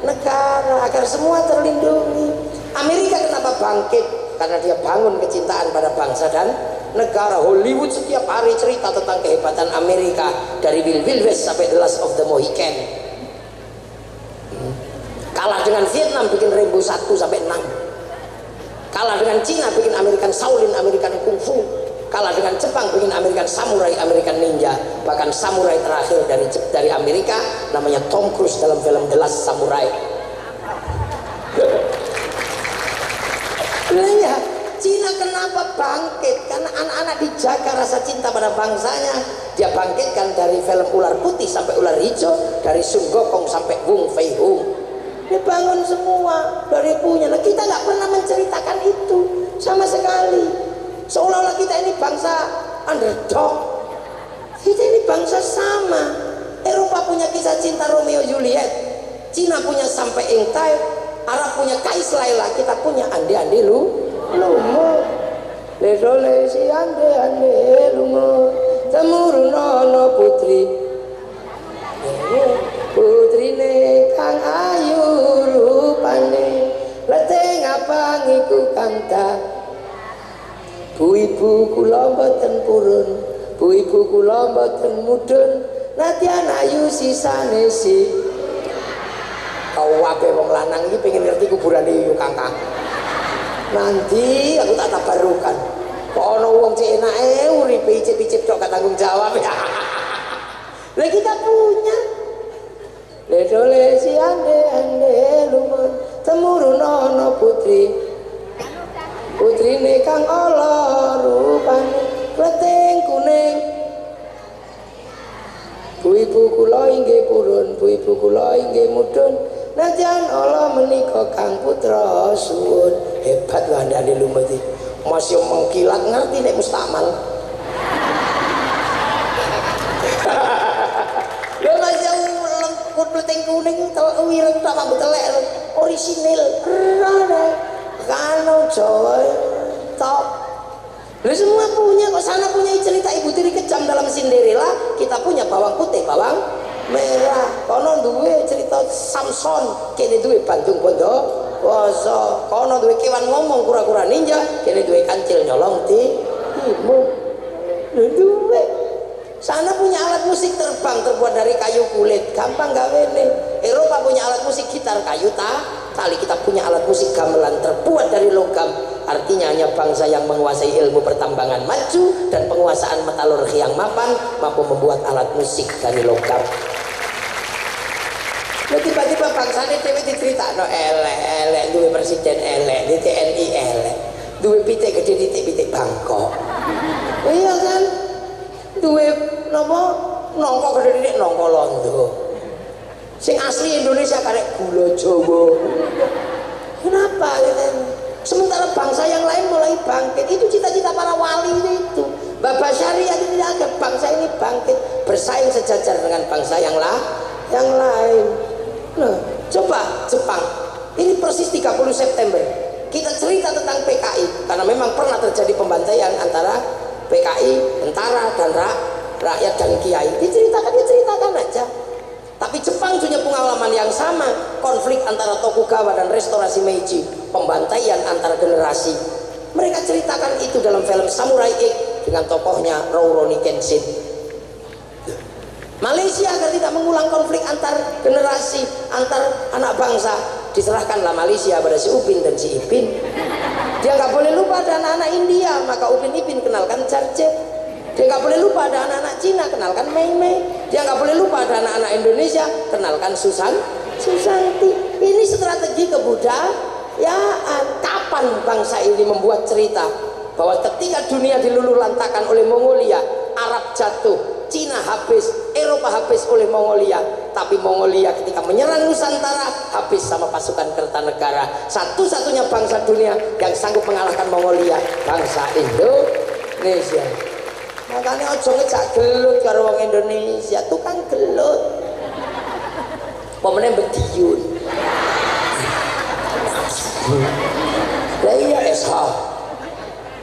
negara agar semua terlindungi. Amerika kenapa bangkit? Karena dia bangun kecintaan pada bangsa dan negara. Hollywood setiap hari cerita tentang kehebatan Amerika, dari Wild West sampai The Last of the Mohican. Kalah dengan Vietnam bikin Rainbow 1 sampai 6. Kalah dengan Cina bikin American Shaolin, American Kung Fu. Kalah dengan Jepang bikin American Samurai, American Ninja. Bahkan samurai terakhir dari Amerika namanya Tom Cruise dalam film The Last Samurai. Nah ya, Cina kenapa bangkit karena anak-anak dijaga rasa cinta pada bangsanya. Dia bangkitkan dari film Ular Putih sampai Ular Hijau, dari Sun Gokong sampai Wung Fei Hung. Dia bangun semua dari punya. Nah, kita nggak pernah menceritakan itu sama sekali. Seolah-olah kita ini bangsa underdog. Kita ini bangsa sama. Eropa punya kisah cinta Romeo Juliet, Cina punya Sampai Engtai, Arab punya Kais Laila, kita punya Ande-ande lumo. Ledole si ande-ande lumo, temurunono putri. Putrine kang ayu rupane, leteng abang iku kanta. Bu ibu kula mboten purun, bu ibu kula mboten mudhun, nadyan ayu sisane si. Kau wae wong lanang iki pengen ngerti kuburane Yuyu Kakang. Nanti aku tak tabarukan. Kok ana wong cek enake uripe icip-icip tok gak tanggung jawab ya. Lah kita punya. Ledole si ande-ande lumon, temurunono putri. Putrine kang ala rupane, leteng kuning. Bu ibu kula inggih purun, bu ibu kula inggih mudhun, nadyan ala menika kang putra suwun. Hebat lho ande-ande lumon iki. Masih mengkilat ngerti nek mustakmal. Lho masih puting kuning wireng tak rambut telek orisinil. Kalau Jawa top. Lu semua punya kok, sana punya cerita ibu tiri kejam dalam Cinderella, kita punya bawang putih, bawang merah. Kono duwe cerita Samson, kene duwe Bandung Bondowoso. Kono duwe kewan ngomong kura-kura ninja, kene duwe kancil nyolong timu. Lu duwe. Sana punya alat musik terbang terbuat dari kayu kulit, gampang gawene. Eropa punya alat musik gitar kayu tali, kita punya alat musik gamelan terbuat dari logam. Artinya hanya bangsa yang menguasai ilmu pertambangan maju dan penguasaan metalurgi yang mapan mampu membuat alat musik dari logam. Nah, tiba-tiba bangsa ini dicerita no elek duwe presiden elek, di TNI elek, duwe pitik gede titik Bangkok. Iya kan? Duwe napa nongko gede titik nongko Londo. Sing asli Indonesia karek gula Jawa. Kenapa gitu? Sementara bangsa yang lain mulai bangkit. Itu cita-cita para wali itu. Baba Syariah itu tidak ada, bangsa ini bangkit bersaing sejajar dengan bangsa yang lain. Nah, coba Jepang. Ini persis 30 September. Kita cerita tentang PKI karena memang pernah terjadi pembantaian antara PKI, tentara dan rakyat dan kiai. Diceritakan aja. Tapi Jepang punya pengalaman yang sama, konflik antara Tokugawa dan restorasi Meiji, pembantaian antar generasi. Mereka ceritakan itu dalam film Samurai X dengan tokohnya Rurouni Kenshin. Malaysia agar tidak mengulang konflik antar generasi, antar anak bangsa, diserahkanlah Malaysia pada si Upin dan si Ipin. Dia nggak boleh lupa ada anak-anak India, maka Upin Ipin kenalkan Jarjet. Dia nggak boleh lupa ada anak-anak Cina, kenalkan Mei Mei. Dia nggak boleh lupa ada anak-anak Indonesia, kenalkan Susanti. Ini strategi kebudayaan. Kapan bangsa ini membuat cerita bahwa ketika dunia diluluhlantakkan oleh Mongolia, Arab jatuh, Cina habis, Eropa habis oleh Mongolia, tapi Mongolia ketika menyerang Nusantara habis sama pasukan Kertanegara. Satu-satunya bangsa dunia yang sanggup mengalahkan Mongolia, bangsa Indonesia. Makanya ojo ngejak gelut karo wong Indonesia, tukang gelut. Pemenang bediun. Lah iya SH.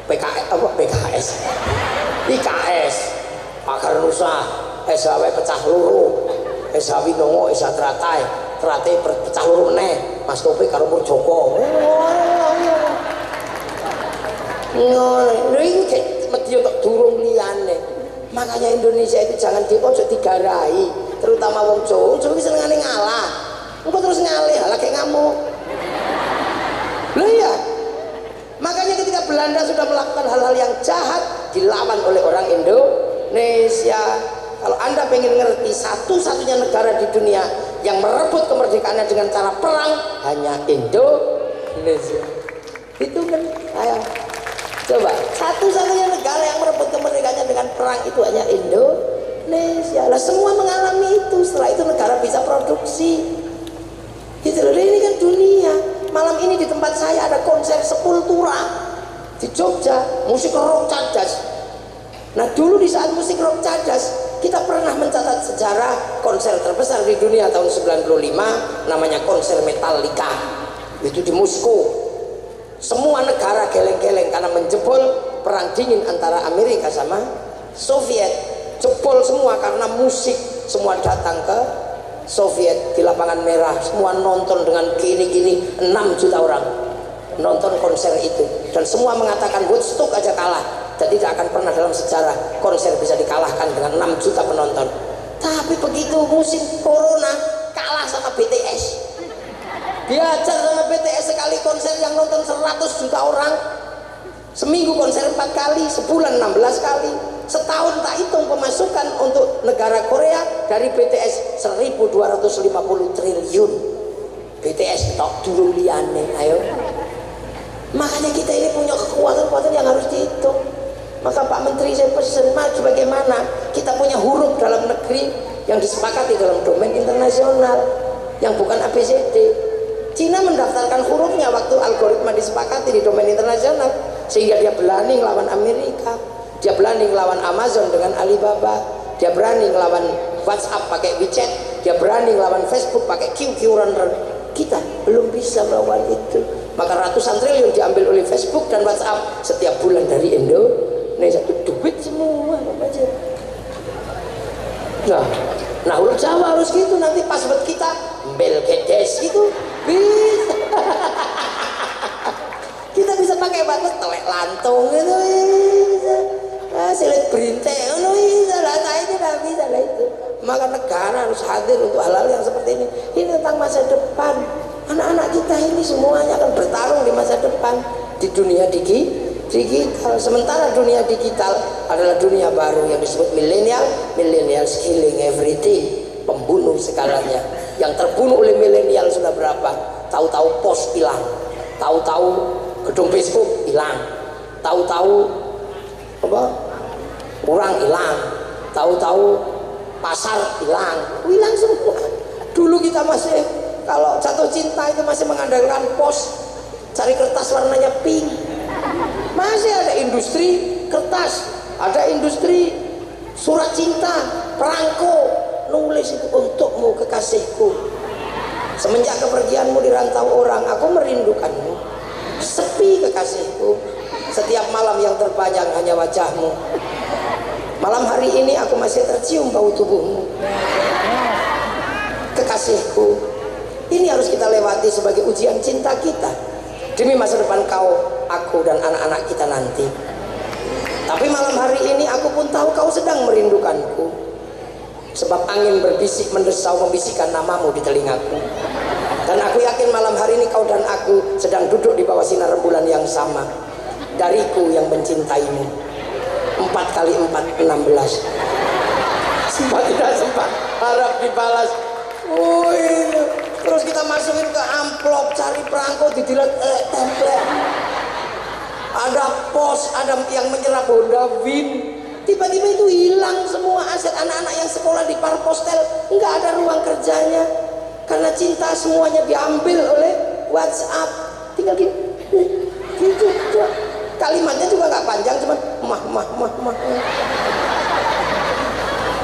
PKS apa PKS? IKS. Pakar Nusa, SHW pecah loro. SH Winongo, SH Teratai pecah loro meneh. Mas Topik karo Murjoko. Ngono. Lha iki mesti untuk durung liyane. Makanya Indonesia itu jangan ojo digarai, terutama wong Jawa. Jawa iki senengane ngalah. Engko terus ngalih lah kayak ngamuk. Loh iya. Makanya ketika Belanda sudah melakukan hal-hal yang jahat, dilawan oleh orang Indonesia. Kalau Anda pengen ngerti, satu-satunya negara di dunia yang merebut kemerdekaannya dengan cara perang hanya Indonesia. Itu kan, ayo. Coba, satu-satunya negara yang merebut kemerdekaannya dengan perang itu hanya Indonesia. Lah semua mengalami itu. Setelah itu negara bisa produksi. Gitu loh. Ini kan dunia. Malam ini di tempat saya ada konser Sepultura di Jogja, musik rock cadas. Nah dulu di saat musik rock cadas, kita pernah mencatat sejarah konser terbesar di dunia tahun 95, namanya konser Metallica. Itu di Moskow. Semua negara geleng-geleng karena menjebol perang dingin antara Amerika sama Soviet. Jebol semua karena musik. Semua datang ke Soviet di lapangan merah. Semua nonton dengan gini-gini. 6 juta orang nonton konser itu. Dan semua mengatakan Woodstock aja kalah. Dan tidak akan pernah dalam sejarah konser bisa dikalahkan dengan 6 juta penonton. Tapi begitu musim corona kalah sama BTS. Diajar sama BTS sekali konser yang nonton 100 juta orang. Seminggu konser 4 kali, sebulan 16 kali. Setahun tak hitung pemasukan untuk negara Korea dari BTS 1250 triliun. BTS tok dulu liane, ayo. Makanya kita ini punya kekuatan-kekuatan yang harus dihitung. Maka Pak Menteri saya pesan, maju bagaimana kita punya huruf dalam negeri yang disepakati dalam domain internasional yang bukan ABCD. Cina mendaftarkan hurufnya waktu algoritma disepakati di domain internasional, sehingga dia berani ngelawan Amerika, dia berani ngelawan Amazon dengan Alibaba, dia berani ngelawan WhatsApp pakai WeChat, dia berani ngelawan Facebook pakai QQ Runner. Kita belum bisa melawan itu. Maka ratusan triliun diambil oleh Facebook dan WhatsApp setiap bulan dari Indonesia. Itu duit semua aja. Nah huruf Jawa harus gitu, nanti password kita Belgedes gitu bisa. Kita bisa pakai password telek lantung gitu bisa. Silet berinte itu bisa lah, nah ini tidak bisa lah itu. Maka negara harus hadir untuk hal-hal yang seperti ini. Ini tentang masa depan. Anak-anak kita ini semuanya akan bertarung di masa depan di dunia digital. Sementara dunia digital adalah dunia baru yang disebut millennial killing everything, pembunuh segalanya. Yang terbunuh oleh milenial sudah berapa? Tahu-tahu pos hilang, tahu-tahu gedung Facebook hilang, tahu-tahu apa? Orang hilang, tahu-tahu pasar hilang semua. Dulu kita masih kalau jatuh cinta itu masih mengandalkan pos, cari kertas warnanya pink. Masih ada industri kertas, ada industri surat cinta, perangko, nulis itu untukmu kekasihku. Semenjak kepergianmu di rantau orang, aku merindukanmu. Sepi kekasihku, setiap malam yang terpanjang hanya wajahmu. Malam hari ini aku masih tercium bau tubuhmu. Kekasihku, ini harus kita lewati sebagai ujian cinta kita demi masa depan kau, aku dan anak-anak kita nanti. Tapi malam hari ini aku pun tahu kau sedang merindukanku, sebab angin berbisik mendesau membisikkan namamu di telingaku. Dan aku yakin malam hari ini kau dan aku sedang duduk di bawah sinar rembulan yang sama. Dariku yang mencintaimu, 4 kali 4 16. Sempat tidak sempat harap dibalas. Terus kita masukin ke amplop, cari perangko, didilat template. Ada pos, ada yang menyerap Honda Win. Tiba-tiba itu hilang semua aset anak-anak yang sekolah di Parpostel, nggak ada ruang kerjanya karena cinta semuanya diambil oleh WhatsApp. Tinggal gitu, kalimatnya juga nggak panjang, cuma mah.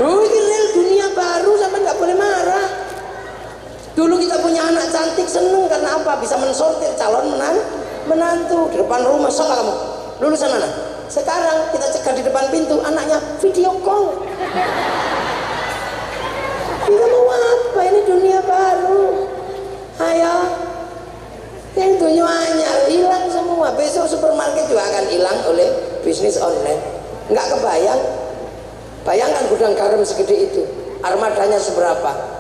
Ini real dunia baru, sampai nggak boleh marah. Dulu kita punya anak cantik, seneng karena apa? Bisa mensortir calon menantu di depan rumah. Siapa kamu? Lulusan mana? Sekarang kita cegah di depan pintu, anaknya video call. Kita mau apa? Ini dunia baru. Ayo, yang dunianya hilang semua. Besok supermarket juga akan hilang oleh bisnis online. Nggak kebayang. Bayangkan gudang garam segede itu, armadanya seberapa?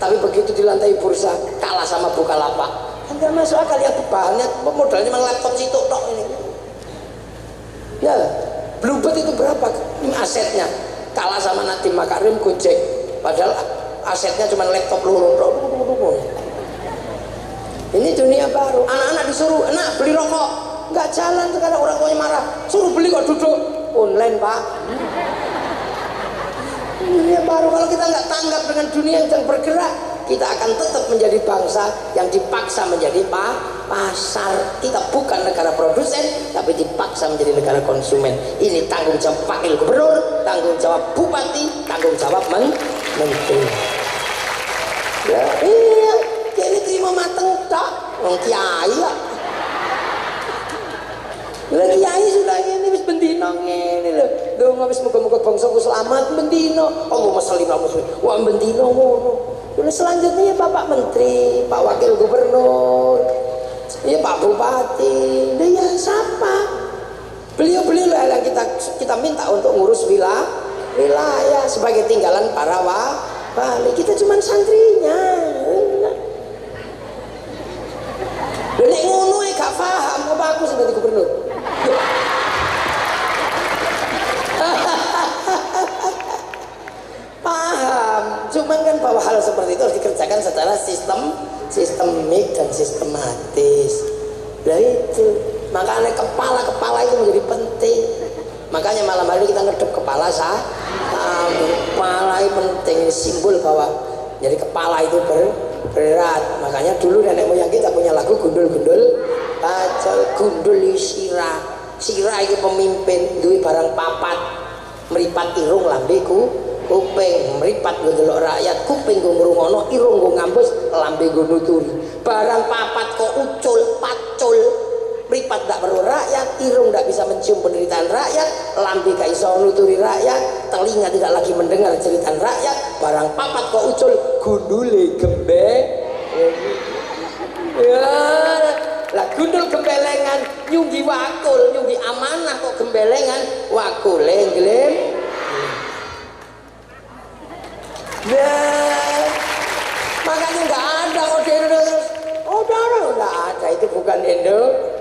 Tapi begitu di lantai bursa kalah sama Bukalapak. Kan nggak masuk akal, ya bahannya modalnya memang laptop situ tok ini. Ya, Bluebird itu berapa asetnya? Kalah sama Nadiem Makarim, Gojek. Padahal asetnya cuma laptop loro. Ini dunia baru. Anak-anak disuruh, "Enak, beli rokok." nggak jalan sekarang, orang tuanya marah, suruh beli kok duduk online Pak. Dunia baru. Kalau kita nggak tanggap dengan dunia yang sedang bergerak, kita akan tetap menjadi bangsa yang dipaksa menjadi pasar. Kita bukan negara produsen, tapi dipaksa menjadi negara konsumen. Ini tanggung jawab wakil gubernur, tanggung jawab bupati, tanggung jawab menteri. Ya, iya, jadi terima mateng tak, wong kiai ya. Lah kiai sudah ngene wis bendino ngene lho. Ndonga wis muga-muga bangsaku selamat bendino. Allah masalli ala muslim. Wah bendino ngono. Terus selanjutnya ya Bapak Menteri, Pak Wakil Gubernur, ya Pak Bupati, ya siapa? Beliau-beliau yang kita minta untuk ngurus wilayah sebagai tinggalan para wali. Kita cuma santrinya. Nek ngono gak paham apa aku sebagai gubernur. Paham, cuman kan bahwa hal seperti itu harus dikerjakan secara sistemik dan sistematis. Nah itu, makanya kepala itu menjadi penting. Makanya malam hari kita ngedep kepala kepala itu penting, simbol bahwa jadi kepala itu berat. Makanya dulu nenek moyang kita punya lagu gundul-gundul pacul, gundul sirah itu pemimpin duwe barang papat, meripat irung lambeku kuping, meripat nggo delok rakyat, kuping nggo ngrungono, irung nggo ngambus, lambe nggo nuturi. Barang papat kok pacul, meripat gak perlu rakyat, irung gak bisa mencium penderitaan rakyat, lambe gak iso nuturi rakyat, telinga tidak lagi mendengar cerita rakyat. Barang papat kok gundule gembe. Ya, lah gundul gembelengan nyunggi wakul, nyunggi amanah kok gembelengan wakule nglem. Nah, makanya nggak ada nggak ada, itu bukan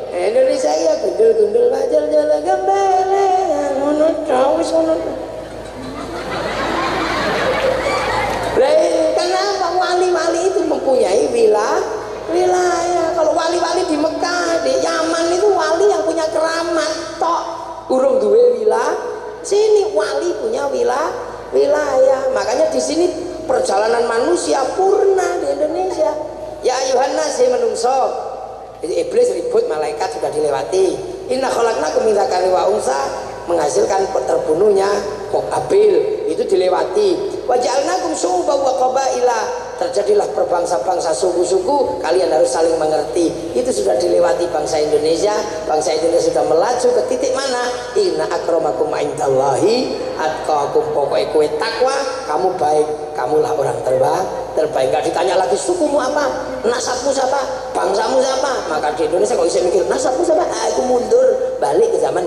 Indonesia ya, gundul bajal jalan gembelengan ngono wis ngono. Kenapa wali-wali itu mempunyai wilayah? Kalau wali-wali di Mekah, di Yaman itu wali yang punya keramat tok, urung duwe wilayah. Sini wali punya wilayah. Makanya di sini perjalanan manusia purna di Indonesia. Ya ayuhan nas menungso. Iblis ribut, malaikat sudah dilewati. Inna khalaqnakum min dzakari wa unsa, menghasilkan terbunuhnya Qabil, itu dilewati. Wa ja'alnakum syu'uban wa qabaila, terjadilah berbangsa-bangsa, suku-suku, kalian harus saling mengerti. Itu sudah dilewati bangsa Indonesia. Bangsa Indonesia sudah melaju ke titik mana? Inna akramakum indallahi atqakum, pokoknya kowe takwa, kamu baik, kamulah orang terbaik. Gak ditanya lagi sukumu apa, nasabmu siapa, bangsamu siapa. Maka di Indonesia kok bisa mikir nasabmu siapa, aku mundur balik ke zaman